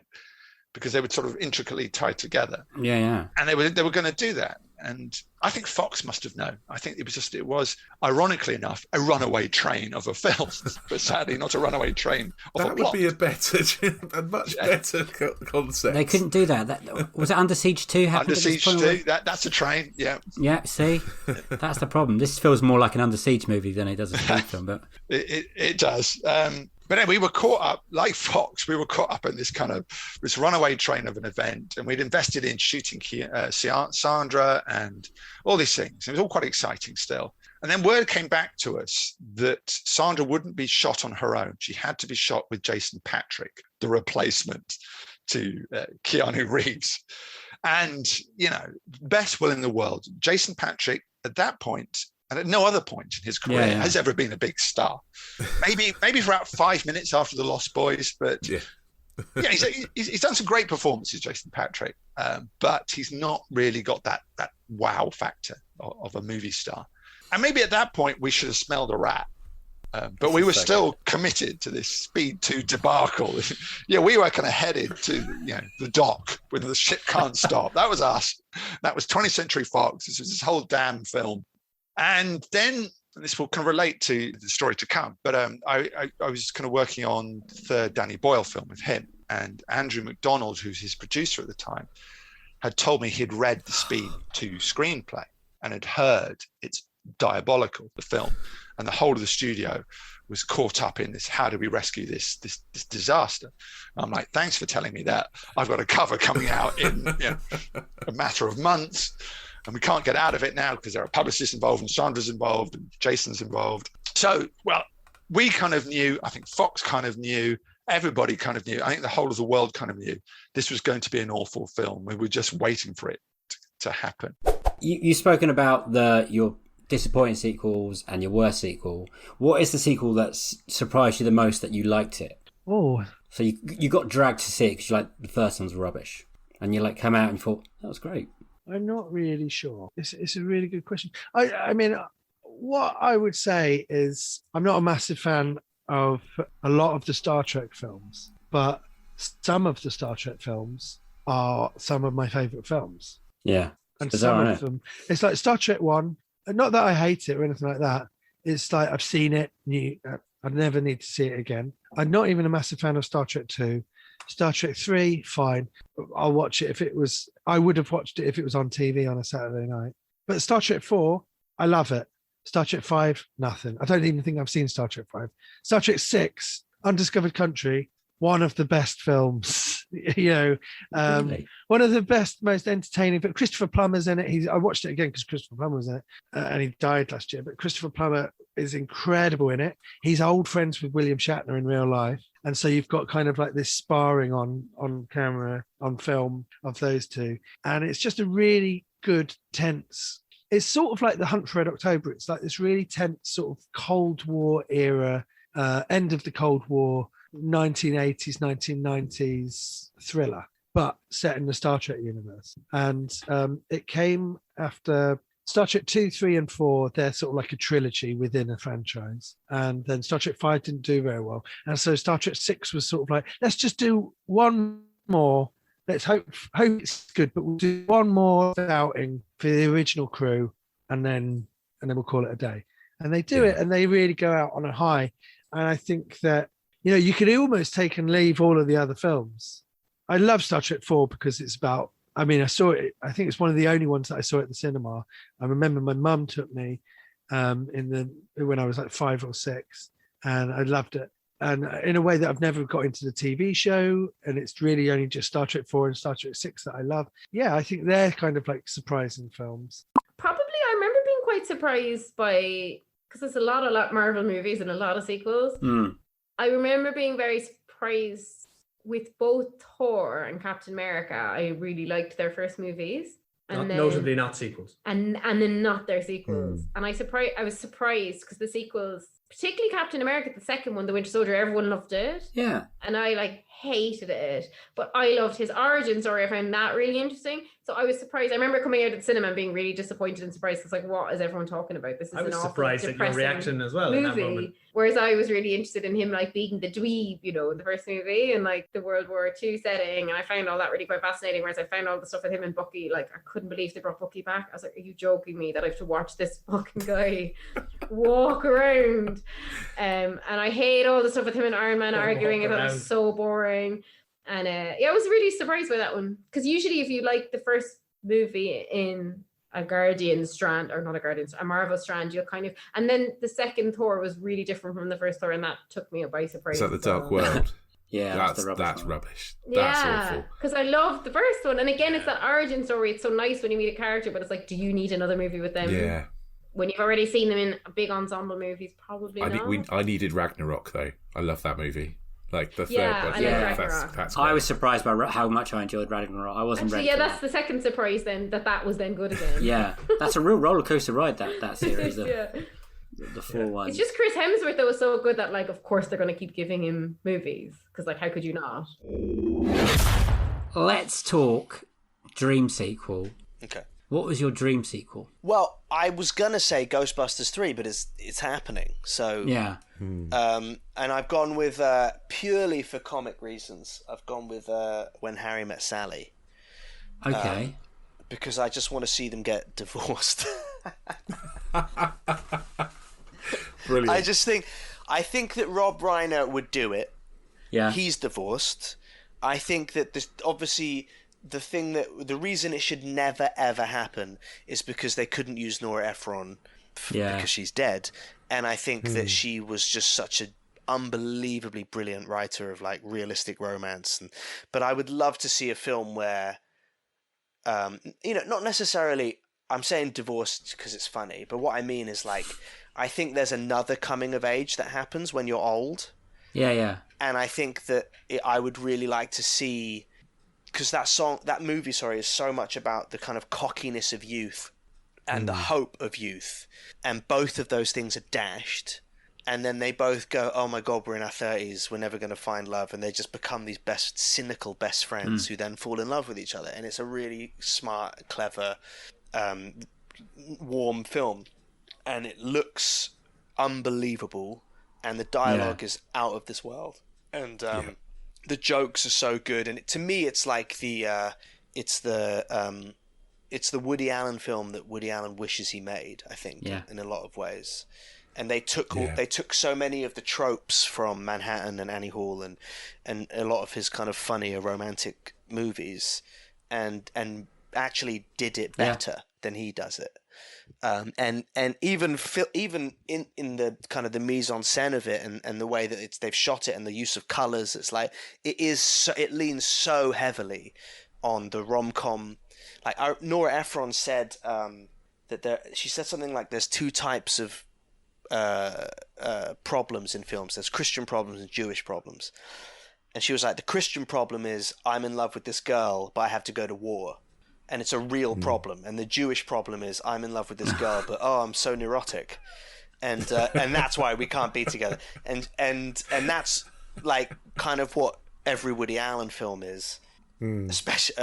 because they were sort of intricately tied together. Yeah. And they were going to do that. And I think Fox must have known. I think it was ironically enough, a runaway train of a film, but sadly not a runaway train of a plot. That would be a much better concept. They couldn't do that. Was it Under Siege 2? Under Siege 2, that's a train, yeah. Yeah, see? That's the problem. This feels more like an Under Siege movie than it does a Speed film. But It does. But anyway, we were caught up, like Fox, we were caught up in this runaway train of an event, and we'd invested in shooting Sandra and all these things. It was all quite exciting still. And then word came back to us that Sandra wouldn't be shot on her own. She had to be shot with Jason Patric, the replacement to Keanu Reeves. And, best will in the world. Jason Patric, at that point, and at no other point in his career has ever been a big star. Maybe for about 5 minutes after The Lost Boys, but he's done some great performances, Jason Patric, but he's not really got that wow factor of a movie star. And maybe at that point we should have smelled a rat. But we were still committed to this Speed 2 debacle. We were kind of headed to the dock when the ship can't stop. That was us. That was 20th Century Fox. This was this whole damn film. And then, and this will kind of relate to the story to come, but I was kind of working on the third Danny Boyle film with him, and Andrew McDonald, who's his producer at the time, had told me he'd read the Speed 2 screenplay and had heard it's diabolical, the film, and the whole of the studio was caught up in this, how do we rescue this disaster? And I'm like, thanks for telling me that. I've got a cover coming out in a matter of months, and we can't get out of it now because there are publicists involved and Sandra's involved and Jason's involved. So, well, we kind of knew, I think Fox kind of knew, everybody kind of knew, I think the whole of the world kind of knew this was going to be an awful film. We were just waiting for it to happen. You've spoken about your disappointing sequels and your worst sequel. What is the sequel that surprised you the most that you liked it? Oh. So you got dragged to see it because you like the first one's rubbish. And you come out and thought, that was great. I'm not really sure. It's a really good question. I mean, what I would say is I'm not a massive fan of a lot of the Star Trek films, but some of the Star Trek films are some of my favourite films. Yeah. And some of them, it's like Star Trek 1, not that I hate it or anything like that. It's like I've seen it, I never need to see it again. I'm not even a massive fan of Star Trek 2. Star Trek 3, fine. I'll watch it I would have watched it if it was on TV on a Saturday night. But Star Trek 4, I love it. Star Trek 5, nothing. I don't even think I've seen Star Trek 5. Star Trek 6, Undiscovered Country, one of the best films. Really? One of the best, most entertaining. But Christopher Plummer's in it. I watched it again because Christopher Plummer was in it, and he died last year. But Christopher Plummer is incredible in it. He's old friends with William Shatner in real life, and so you've got kind of like this sparring on camera, on film of those two, and it's just a really good, tense. It's sort of like The Hunt for Red October. It's like this really tense sort of Cold War era, end of the Cold War, 1980s, 1990s thriller, but set in the Star Trek universe. And it came after Star Trek 2, 3, and 4. They're sort of like a trilogy within a franchise. And then Star Trek 5 didn't do very well. And so Star Trek 6 was sort of like, let's just do one more. Let's hope it's good, but we'll do one more outing for the original crew, and then we'll call it a day. And they do it, and they really go out on a high. And I think that, you could almost take and leave all of the other films. I love Star Trek 4 because it's about, I saw it, I think it's one of the only ones that I saw at the cinema. I remember my mum took me when I was like 5 or 6, and I loved it. And in a way that I've never got into the TV show, and it's really only just Star Trek 4 and Star Trek 6 that I love. Yeah, I think they're kind of like surprising films. Probably, I remember being quite surprised because there's a lot of Marvel movies and a lot of sequels. I remember being very surprised with both Thor and Captain America. I really liked their first movies. And Notably not sequels. And then not their sequels. And I was surprised because the sequels, particularly Captain America, the second one, The Winter Soldier, everyone loved it. Yeah. And I hated it. But I loved his origin story. I found that really interesting. So I was surprised. I remember coming out of the cinema and being really disappointed and surprised. It's like, what is everyone talking about? This is I was an awful, surprised at your reaction as well in that moment. Whereas I was really interested in him being the dweeb, in the first movie, and the World War II setting, and I found all that really quite fascinating. Whereas I found all the stuff with him and Bucky, I couldn't believe they brought Bucky back. I was like, are you joking me that I have to watch this fucking guy walk around? And I hate all the stuff with him and Iron Man arguing. I thought it was so boring. And I was really surprised by that one, because usually if you like the first movie in a Guardian strand, or not a Guardian, a Marvel strand, you'll kind of, and then the second Thor was really different from the first Thor, and that took me by surprise. Is that the Dark World? Yeah, that's rubbish. That's awful. Because I loved the first one, and again, it's that origin story. It's so nice when you meet a character, but it's like, do you need another movie with them? Yeah. When you've already seen them in big ensemble movies, probably not. I needed Ragnarok though. I love that movie. The third one. Ragnarok. I was surprised by how much I enjoyed Ragnarok. I wasn't ready. Yeah, that's the second surprise then, that was then good again. Yeah, that's a real roller coaster ride, that series. The full one. It's just Chris Hemsworth that was so good that of course they're going to keep giving him movies, because how could you not? Let's talk dream sequel. Okay. What was your dream sequel? Well, I was gonna say Ghostbusters 3, but it's happening. So yeah. And I've gone with purely for comic reasons. I've gone with When Harry Met Sally. Okay. Because I just want to see them get divorced. Brilliant. I think that Rob Reiner would do it. Yeah. He's divorced. I think that obviously the reason it should never ever happen is because they couldn't use Nora Ephron because she's dead, and I think that she was just such an unbelievably brilliant writer of realistic romance. But I would love to see a film where, not necessarily. I'm saying divorced because it's funny, but what I mean is I think there's another coming of age that happens when you're old. Yeah. And I think that I would really like to see. Because that movie, is so much about the kind of cockiness of youth and the hope of youth. And both of those things are dashed. And then they both go, oh my God, we're in our 30s, we're never going to find love. And they just become these cynical best friends who then fall in love with each other. And it's a really smart, clever, warm film. And it looks unbelievable. And the dialogue is out of this world. And the jokes are so good, and to me, it's it's the Woody Allen film that Woody Allen wishes he made. I think, in a lot of ways, and they took so many of the tropes from Manhattan and Annie Hall and a lot of his kind of funnier romantic movies, and actually did it better than he does it. And even in the kind of the mise en scène of it and the way that they've shot it and the use of colors, it's like it leans so heavily on the rom-com. Like Nora Ephron said she said something like there's two types of problems in films. There's Christian problems and Jewish problems. And she was like, the Christian problem is I'm in love with this girl, but I have to go to war. And it's a real problem. And the Jewish problem is I'm in love with this girl, but I'm so neurotic. And that's why we can't be together. And that's like kind of what every Woody Allen film is. Especially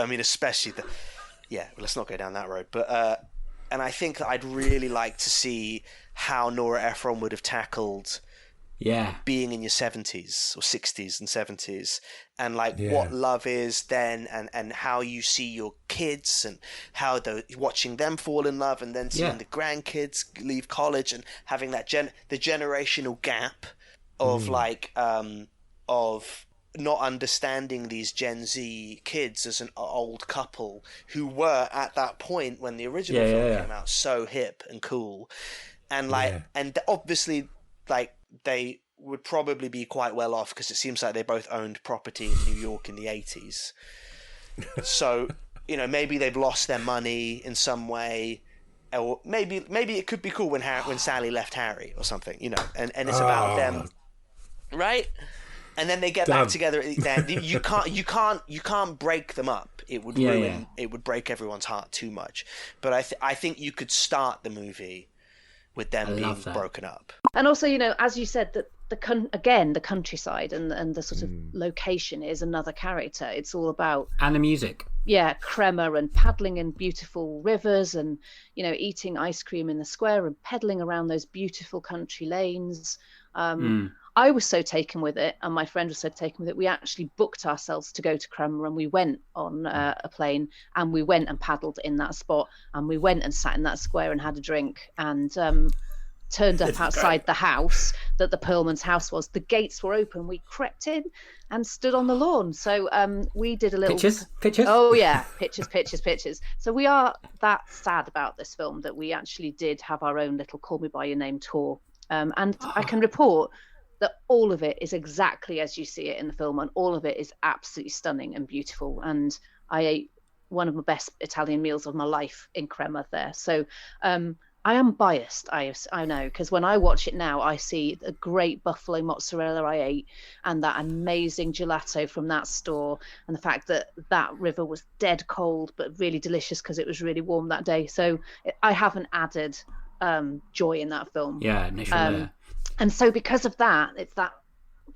let's not go down that road. But and I think that I'd really like to see how Nora Ephron would have tackled being in your 70s or 60s and 70s, and what love is then, and how you see your kids and how watching them fall in love, and then seeing the grandkids leave college and having that the generational gap of of not understanding these Gen Z kids as an old couple who were at that point when the original film came out so hip and cool, and and obviously they would probably be quite well off because it seems like they both owned property in New York in the 80s. So, maybe they've lost their money in some way, or maybe it could be cool when Sally left Harry or something, and it's about them, right? And then they get back together. You can't break them up. It would ruin. It would break everyone's heart too much. But I think you could start the movie with them being broken up. And also, as you said, that the countryside and the sort of location is another character. It's all about and the music. Yeah, crema and paddling in beautiful rivers, and eating ice cream in the square and pedaling around those beautiful country lanes. I was so taken with it, and my friend was so taken with it, we actually booked ourselves to go to Crema, and we went on a plane, and we went and paddled in that spot, and we went and sat in that square and had a drink, and turned up outside the house that the Perlman's house was. The gates were open. We crept in and stood on the lawn. So we did a little... Pictures? Oh, yeah. Pictures. So we are that sad about this film that we actually did have our own little Call Me By Your Name tour. And I can report that all of it is exactly as you see it in the film, and all of it is absolutely stunning and beautiful. And I ate one of the best Italian meals of my life in Crema there. So I am biased, I know, because when I watch it now, I see the great buffalo mozzarella I ate and that amazing gelato from that store, and the fact that that river was dead cold but really delicious because it was really warm that day. So I haven't added joy in that film. And so because of that, it's that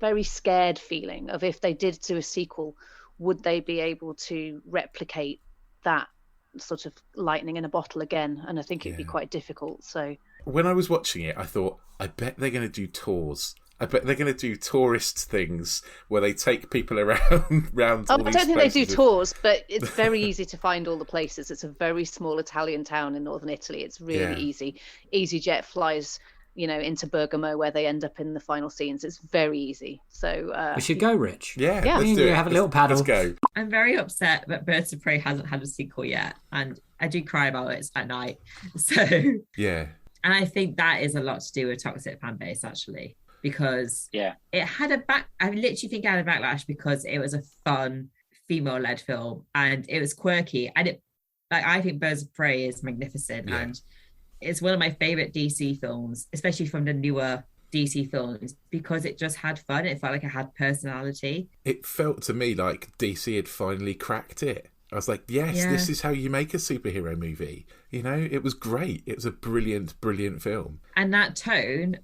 very scared feeling of if they did do a sequel, would they be able to replicate that sort of lightning in a bottle again? And I think it'd be quite difficult. So when I was watching it, I thought, I bet they're going to do tours. I bet they're going to do tourist things where they take people around. I don't think they do tours, but it's very easy to find all the places. It's a very small Italian town in northern Italy. It's really easy. EasyJet flies, into Bergamo, where they end up in the final scenes. It's very easy. So we should go, Rich. Yeah. Let's do it. Have a little paddle. Let's go. I'm very upset that Birds of Prey hasn't had a sequel yet, and I do cry about it at night. So yeah, and I think that is a lot to do with toxic fan base, actually, because it had I literally think it had a backlash because it was a fun female-led film and it was quirky, and I think Birds of Prey is magnificent and it's one of my favorite DC films, especially from the newer DC films, because it just had fun. It felt like it had personality. It felt to me like DC had finally cracked it. I was like, yes, this is how you make a superhero movie. It was great. It was a brilliant, brilliant film. And that tone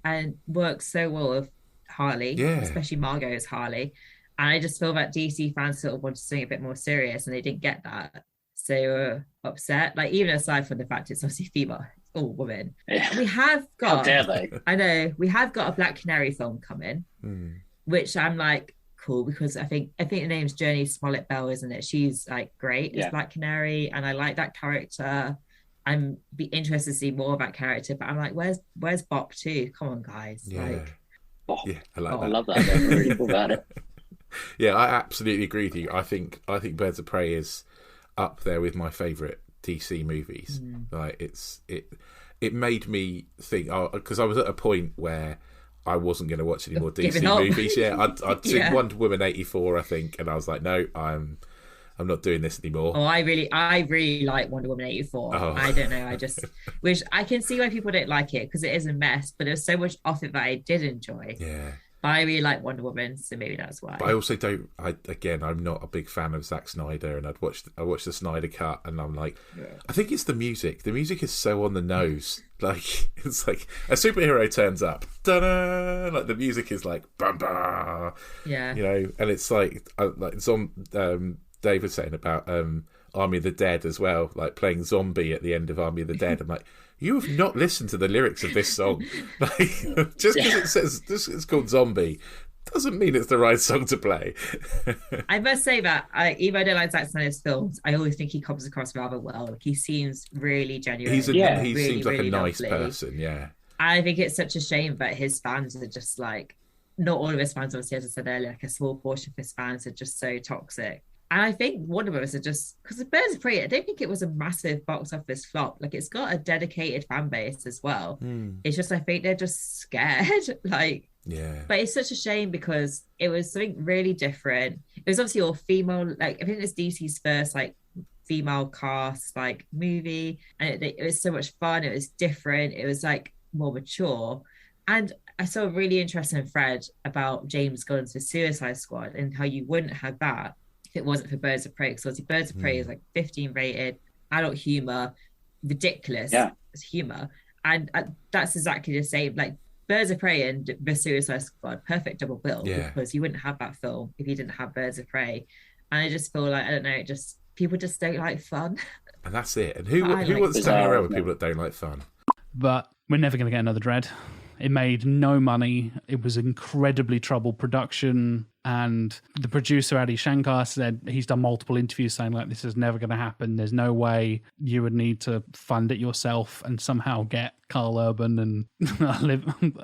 works so well with Harley, especially Margot as Harley. And I just feel that DC fans sort of wanted something a bit more serious, and they didn't get that. So they were upset. Like, even aside from the fact it's obviously female, it's all women. Yeah. We have got... How dare they? I know. We have got a Black Canary film coming, which I'm like, cool, because I think the name's Journey Smollett Bell, isn't it? She's like great as Black Canary, and I like that character. I'm be interested to see more of that character, but I'm like, where's Bop too? Come on, guys. I like that. I love that. I'm really cool about it. Yeah, I absolutely agree with you. I think Birds of Prey is up there with my favourite DC movies. Like it made me think, because I was at a point where I wasn't going to watch any more DC movies. Yeah, I'd seen Wonder Woman 84, I think, and I was like, no, I'm not doing this anymore. Oh, I really like Wonder Woman 84. Oh. I don't know. I just wish I can see why people don't like it because it is a mess, but there's so much off it that I did enjoy. Yeah. But I really like Wonder Woman, so maybe that's why. But I also don't. I'm not a big fan of Zack Snyder, and I watched the Snyder cut, and I'm like, I think it's the music. The music is so on the nose. Like it's like a superhero turns up, da-da! Like the music is like, bam, bam, yeah, you know, and it's like Dave was saying about Army of the Dead as well, like playing Zombie at the end of Army of the Dead. I'm like, you have not listened to the lyrics of this song. Like, just because it says it's called Zombie doesn't mean it's the right song to play. I must say that even though I don't like Zack Snyder's films, I always think he comes across rather well. Like, he seems really genuine. He really, seems like really a nice lovely. person, yeah. I think it's such a shame that his fans are just like, not all of his fans, obviously, as I said earlier, like a small portion of his fans are just so toxic. And I think one of us are just, because the Birds of Prey, I don't think it was a massive box office flop. Like, it's got a dedicated fan base as well. It's just, I think they're just scared. Like, yeah. But it's such a shame because it was something really different. It was obviously all female, like, I think it was DC's first, like, female cast, like, movie. And it was so much fun. It was different. It was, like, more mature. And I saw a really interesting thread about James Gunn's The Suicide Squad and how you wouldn't have that if it wasn't for Birds of Prey, because obviously Birds of Prey is like 15 rated, adult humor, ridiculous humor, and that's exactly the same. Like Birds of Prey and The Suicide Squad, perfect double bill, because you wouldn't have that film if you didn't have Birds of Prey. And I just feel like, I don't know, just people just don't like fun. And that's it. And who wants to hang around with people that don't like fun? But we're never going to get another Dredd. It made no money. It was incredibly troubled production. And the producer, Adi Shankar, said he's done multiple interviews saying, like, this is never going to happen. There's no way. You would need to fund it yourself and somehow get Carl Urban and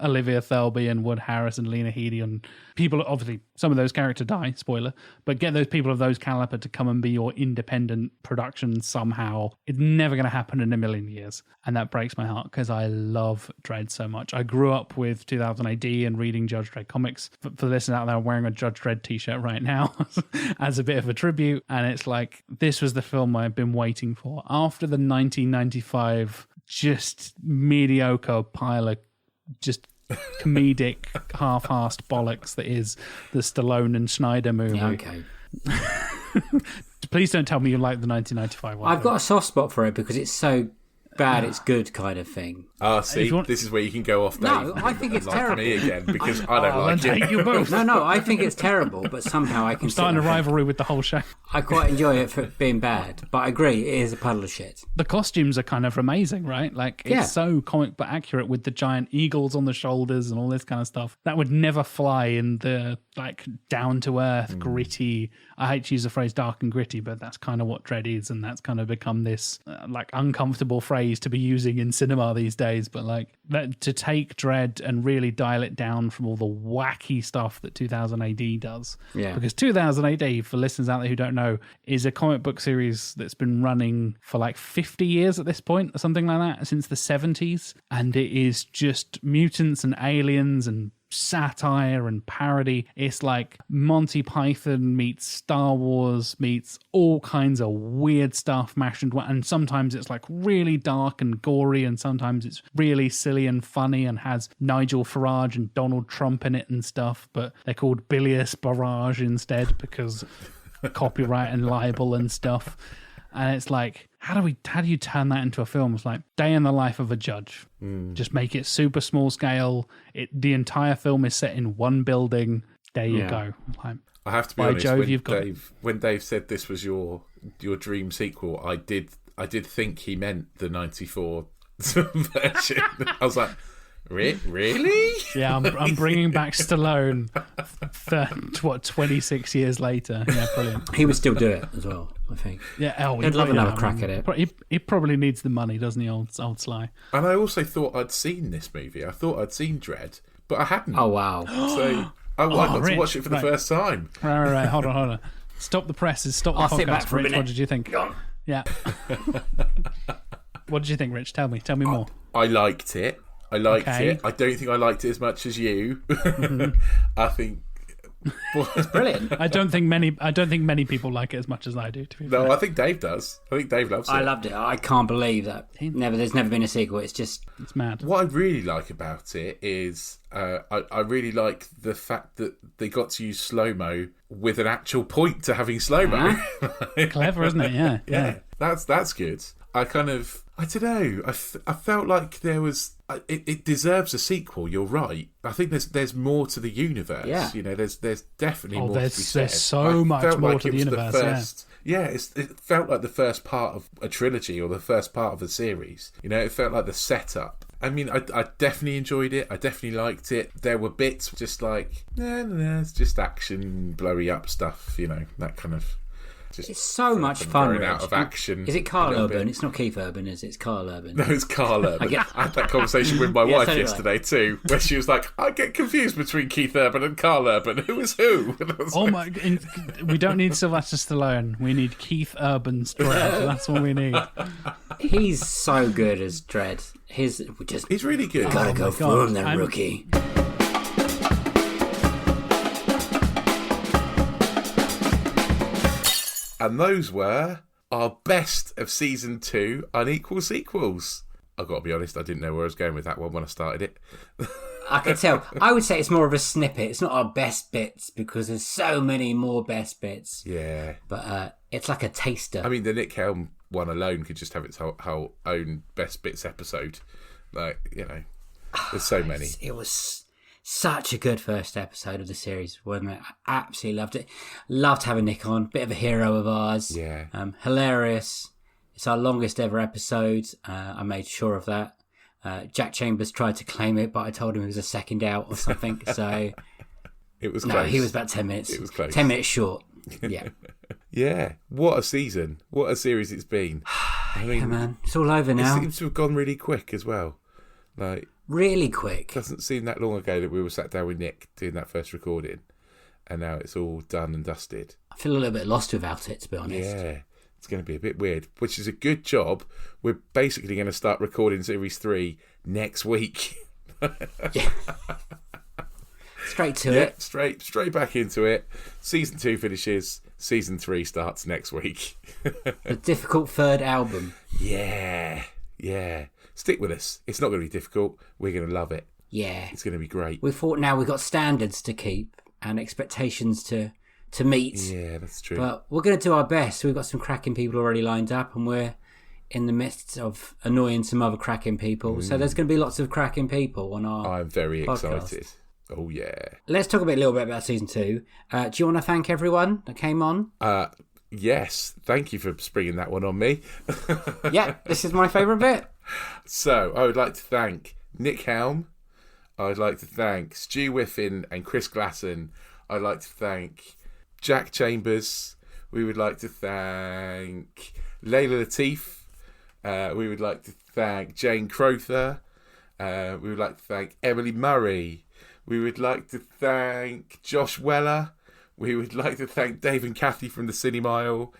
Olivia Thirlby and Wood Harris and Lena Headey and people. Obviously, some of those characters die, spoiler, but get those people of those caliber to come and be your independent production somehow. It's never going to happen in a million years. And that breaks my heart because I love Dredd so much. I grew up with 2000 AD and reading Judge Dredd comics. For the listeners out there, I'm wearing a Judge Dredd t-shirt right now as a bit of a tribute. And it's like, this was the film I've been waiting for. After the 1995 just mediocre pile of just comedic half-assed bollocks that is the Stallone and Schneider movie. Yeah, okay. Please don't tell me you like the 1995 one. I've got a soft spot for it because it's so bad it's good kind of thing. See, this is where you can go off, Dave. No, I think it's terrible. Me again, because I don't like it. You both. No, I think it's terrible, but somehow I can... I'm starting a rivalry with the whole show. I quite enjoy it for being bad, but I agree, it is a puddle of shit. The costumes are kind of amazing, right? Like, it's so comic but accurate with the giant eagles on the shoulders and all this kind of stuff. That would never fly in the, like, down-to-earth, gritty... I hate to use the phrase dark and gritty, but that's kind of what Dredd is, and that's kind of become this, like, uncomfortable phrase to be using in cinema these days. But, like, that, to take Dredd and really dial it down from all the wacky stuff that 2000 AD does. Yeah. Because 2000 AD, for listeners out there who don't know, is a comic book series that's been running for like 50 years at this point, or something like that, since the 70s. And it is just mutants and aliens and satire and parody. It's like Monty Python meets Star Wars meets all kinds of weird stuff mashed into one. And sometimes it's like really dark and gory, and sometimes it's really silly and funny and has Nigel Farage and Donald Trump in it and stuff, but they're called Bilious Barrage instead because copyright and libel and stuff. And it's like, how do you turn that into a film? It's like day in the life of a judge. Just make it super small scale. The entire film is set in one building. There you go. Like, I have to be honest. When Dave said this was your dream sequel, I did think he meant the 94 version. I was like, really? Yeah, I'm bringing back Stallone. 26 years later? Yeah, brilliant. He would still do it as well, I think. Yeah, he'd love another crack at it. He probably needs the money, doesn't he, old Sly? And I also thought I'd seen this movie. I thought I'd seen Dredd, but I hadn't. Oh wow! So I got to watch it for the first time. Right. Hold on. Stop the presses. Stop the podcast. Sit back for a minute. What did you think? Yeah. What did you think, Rich? Tell me more. I liked it. I don't think I liked it as much as you. I think it's brilliant. I don't think many people like it as much as I do. To be fair. I think Dave does. I think Dave loves it. I loved it. I can't believe that. There's never been a sequel. It's mad. What I really like about it is I really like the fact that they got to use slow-mo with an actual point to having slow-mo. Clever, isn't it? Yeah. That's good. I don't know. I felt like there was. It deserves a sequel. You're right. I think there's more to the universe. Yeah. There's definitely more. There's to be said. there's so much more like to the universe. It felt like the first part of a trilogy or the first part of a series. It felt like the setup. I mean, I definitely enjoyed it. I definitely liked it. There were bits just like, it's just action, blowy up stuff. That kind of. It's so much fun. Out of action. Is it Carl Urban? It's not Keith Urban, is it? It's Carl Urban. No, it's Carl Urban. I had that conversation with my wife yesterday too, where she was like, "I get confused between Keith Urban and Carl Urban. Who is who?" We don't need Sylvester Stallone. We need Keith Urban's Dredd. That's what we need. He's so good as Dredd. He's really good. Gotta go for him, then, rookie. And those were our best of season 2 Unequal sequels. I've got to be honest, I didn't know where I was going with that one when I started it. I can tell. I would say it's more of a snippet. It's not our best bits because there's so many more best bits. Yeah. But it's like a taster. I mean, the Nick Helm one alone could just have its whole own best bits episode. There's so many. It was such a good first episode of the series, wasn't it? I absolutely loved it. Loved having Nick on. Bit of a hero of ours. Yeah. Hilarious. It's our longest ever episode. I made sure of that. Jack Chambers tried to claim it, but I told him it was a second out or something. So it was close. No, he was about 10 minutes. It was close. 10 minutes short. Yeah. Yeah. What a season. What a series it's been. Yeah, man. It's all over now. It seems to have gone really quick as well. Really quick. Doesn't seem that long ago that we were sat down with Nick doing that first recording, and now it's all done and dusted. I feel a little bit lost without it, to be honest. Yeah, it's going to be a bit weird, which is a good job. We're basically going to start recording series 3 next week. Yeah. Straight to it. Straight back into it. Season 2 finishes. Season 3 starts next week. A difficult third album. Yeah. Stick with us. It's not going to be difficult. We're going to love it. Yeah. It's going to be great. We thought now we've got standards to keep and expectations to meet. Yeah, that's true. But we're going to do our best. We've got some cracking people already lined up, and we're in the midst of annoying some other cracking people. So there's going to be lots of cracking people on our I'm very podcast. Excited. Oh, yeah. Let's talk a little bit about season 2. Do you want to thank everyone that came on? Yes. Thank you for springing that one on me. Yeah, this is my favourite bit. So, I would like to thank Nick Helm. I would like to thank Stu Whiffen and Chris Glassen. I'd like to thank Jack Chambers. We would like to thank Leila Latif. We would like to thank Jane Crowther. We would like to thank Emily Murray. We would like to thank Josh Weller. We would like to thank Dave and Cathy from the Cinemile.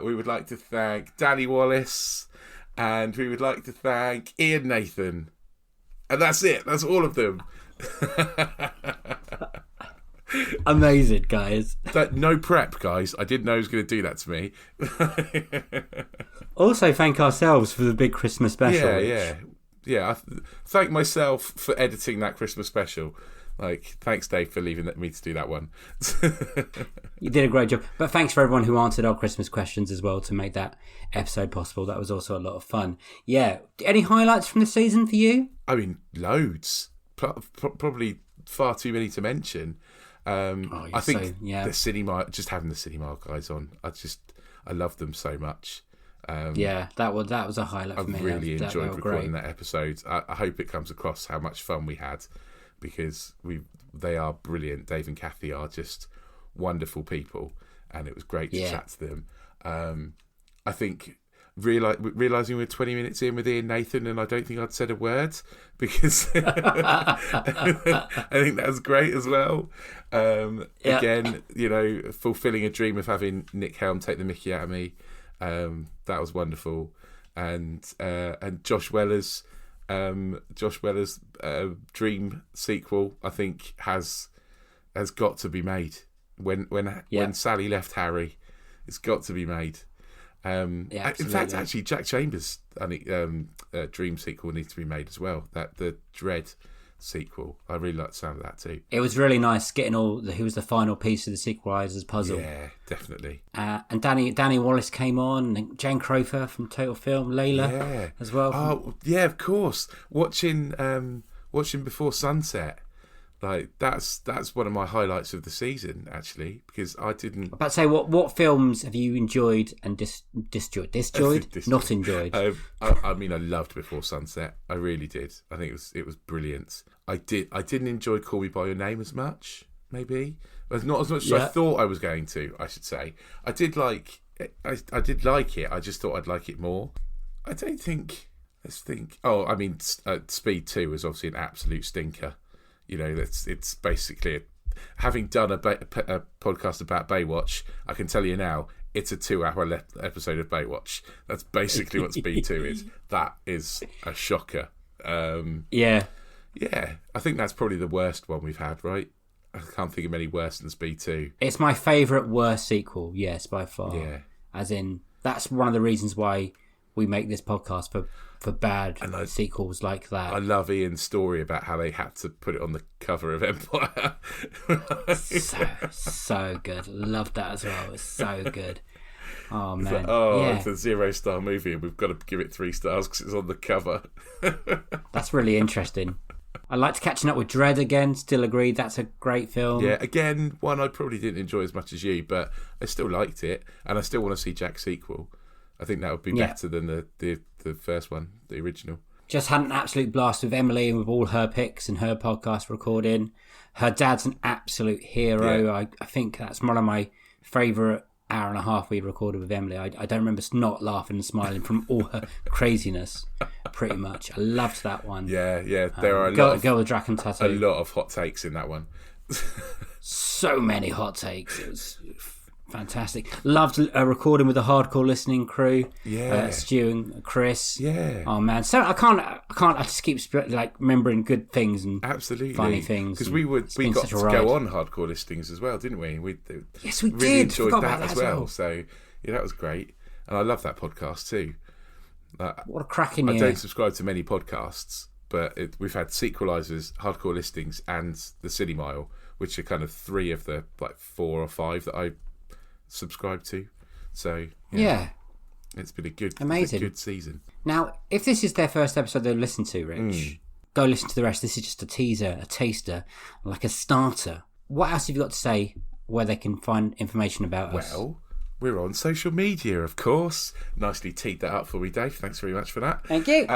We would like to thank Danny Wallace. And we would like to thank Ian Nathan. And that's it. That's all of them. Amazing, guys. No prep, guys. I didn't know he was going to do that to me. Also, thank ourselves for the big Christmas special. Yeah. I thank myself for editing that Christmas special. Thanks, Dave, for leaving me to do that one. You did a great job. But thanks for everyone who answered our Christmas questions as well to make that episode possible. That was also a lot of fun. Yeah. Any highlights from the season for you? I mean, loads. Probably far too many to mention. I think the Cinemile, just having the Cinemile guys on, I love them so much. That was a highlight for me. I really enjoyed recording that episode. I hope it comes across how much fun we had, because they are brilliant. Dave and Cathy are just wonderful people, and it was great to chat to them. I think realising we're 20 minutes in with Ian Nathan, and I don't think I'd said a word, because I think that was great as well. Again, fulfilling a dream of having Nick Helm take the mickey out of me. That was wonderful. And Josh Weller's Dream sequel, I think, has got to be made. When Sally left Harry, it's got to be made. In fact, actually, Jack Chambers' Dream sequel needs to be made as well. The Dread sequel, I really like the sound of that too. It was really nice getting who was the final piece of the Sequelisers puzzle. Yeah, definitely. And Danny Wallace came on, and Jane Crowther from Total Film, Leila as well. Oh yeah, of course. Watching Before Sunset, like that's one of my highlights of the season, actually, because I didn't. But say, what films have you enjoyed and disjoyed? Not enjoyed. I mean, I loved Before Sunset. I really did. I think it was brilliant. I didn't enjoy Call Me by Your Name as much. Maybe not as much as I thought I was going to. I should say I did like it. I did like it. I just thought I'd like it more. I don't think. Let's think. Oh, I mean, Speed 2 was obviously an absolute stinker. You know, it's basically having done a podcast about Baywatch. I can tell you now, it's a 2-hour episode of Baywatch. That's basically what Speed 2 is. That is a shocker. Yeah. I think that's probably the worst one we've had, right? I can't think of any worse than Speed 2. It's my favourite worst sequel, yes, by far. Yeah. As in, that's one of the reasons why we make this podcast for bad sequels like that. I love Ian's story about how they had to put it on the cover of Empire. so good. Loved that as well. It's so good. Oh man, it's a 0-star movie and we've got to give it 3 stars because it's on the cover. That's really interesting. I liked catching up with Dredd again. Still agreed that's a great film. Yeah, again, one I probably didn't enjoy as much as you, but I still liked it, and I still want to see Jack's sequel. I think that would be better than the first one, the original. Just had an absolute blast with Emily and with all her picks and her podcast recording. Her dad's an absolute hero. Yeah. I think that's one of my favourite hour and a half we recorded with Emily. I don't remember not laughing and smiling from all her craziness, pretty much. I loved that one. Yeah. There are Girl with Dragon Tattoo. A lot of hot takes in that one. So many hot takes. It was fantastic. Loved recording with the hardcore listening crew. Yeah, Stu and Chris. Yeah. Oh man, so I just keep remembering good things and absolutely funny things. Because we got to go on hardcore listings as well, didn't we? Yes, we really did. Enjoyed that as well. So yeah, that was great, and I love that podcast too. What a cracking year! I don't subscribe to many podcasts, but we've had Sequelisers, hardcore listings, and the Cinemile, which are kind of 3 of the 4 or 5 that I subscribe to. So yeah, it's been a good season. Now, if this is their first episode they've listened to, Rich, go listen to the rest. This is just a teaser, a taster, like a starter. What else have you got to say where they can find information about us? Well, we're on social media, of course. Nicely teed that up for me, Dave. Thanks very much for that. Thank you.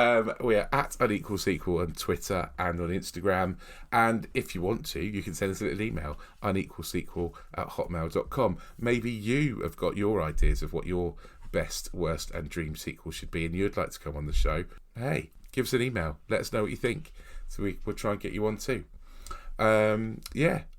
We are at Unequal Sequel on Twitter and on Instagram. And if you want to, you can send us a little email, unequalsequel@hotmail.com. Maybe you have got your ideas of what your best, worst and dream sequel should be and you'd like to come on the show. Hey, give us an email. Let us know what you think. So we'll try and get you on too. I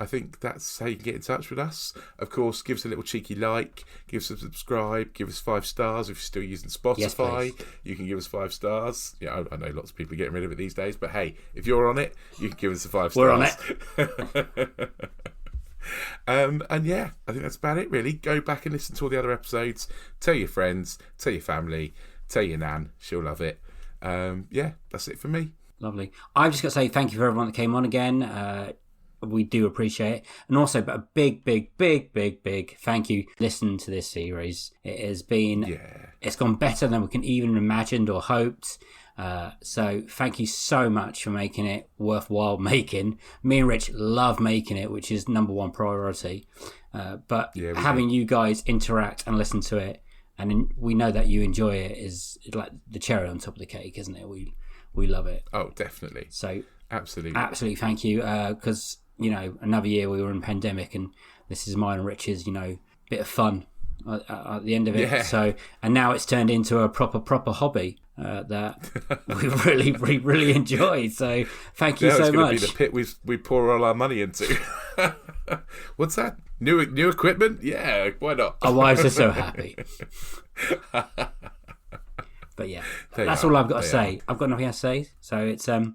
think that's how you can get in touch with us. Of course, give us a little cheeky like, give us a subscribe, give us 5 stars. If you're still using Spotify, you can give us 5 stars. Yeah, I know lots of people are getting rid of it these days, but hey, if you're on it, you can give us a 5 stars. We're on it. And yeah, I think that's about it really. Go back and listen to all the other episodes. Tell your friends, tell your family, tell your nan, she'll love it. That's it for me. Lovely. I've just got to say thank you for everyone that came on again. We do appreciate it. And also, but a big thank you for listening to this series. It has been, it's gone better than we can even imagined or hoped. So thank you so much for making it worthwhile making. Me and Rich love making it, which is number 1 priority. But having you guys interact and listen to it, and we know that you enjoy it, is like the cherry on top of the cake, isn't it? We love it. Oh, definitely. So absolutely thank you. Because another year we were in pandemic, and this is mine and Rich's bit of fun at the end of it. Yeah. So, and now it's turned into a proper hobby that we really enjoy. So thank you so much. It's going to be the pit we pour all our money into. What's that? New equipment? Yeah, why not? Our wives are so happy. But yeah, that's all I've got to say. I've got nothing else to say. So it's a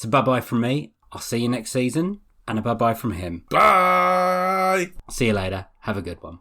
bye-bye from me. I'll see you next season. And a bye-bye from him. Bye! See you later. Have a good one.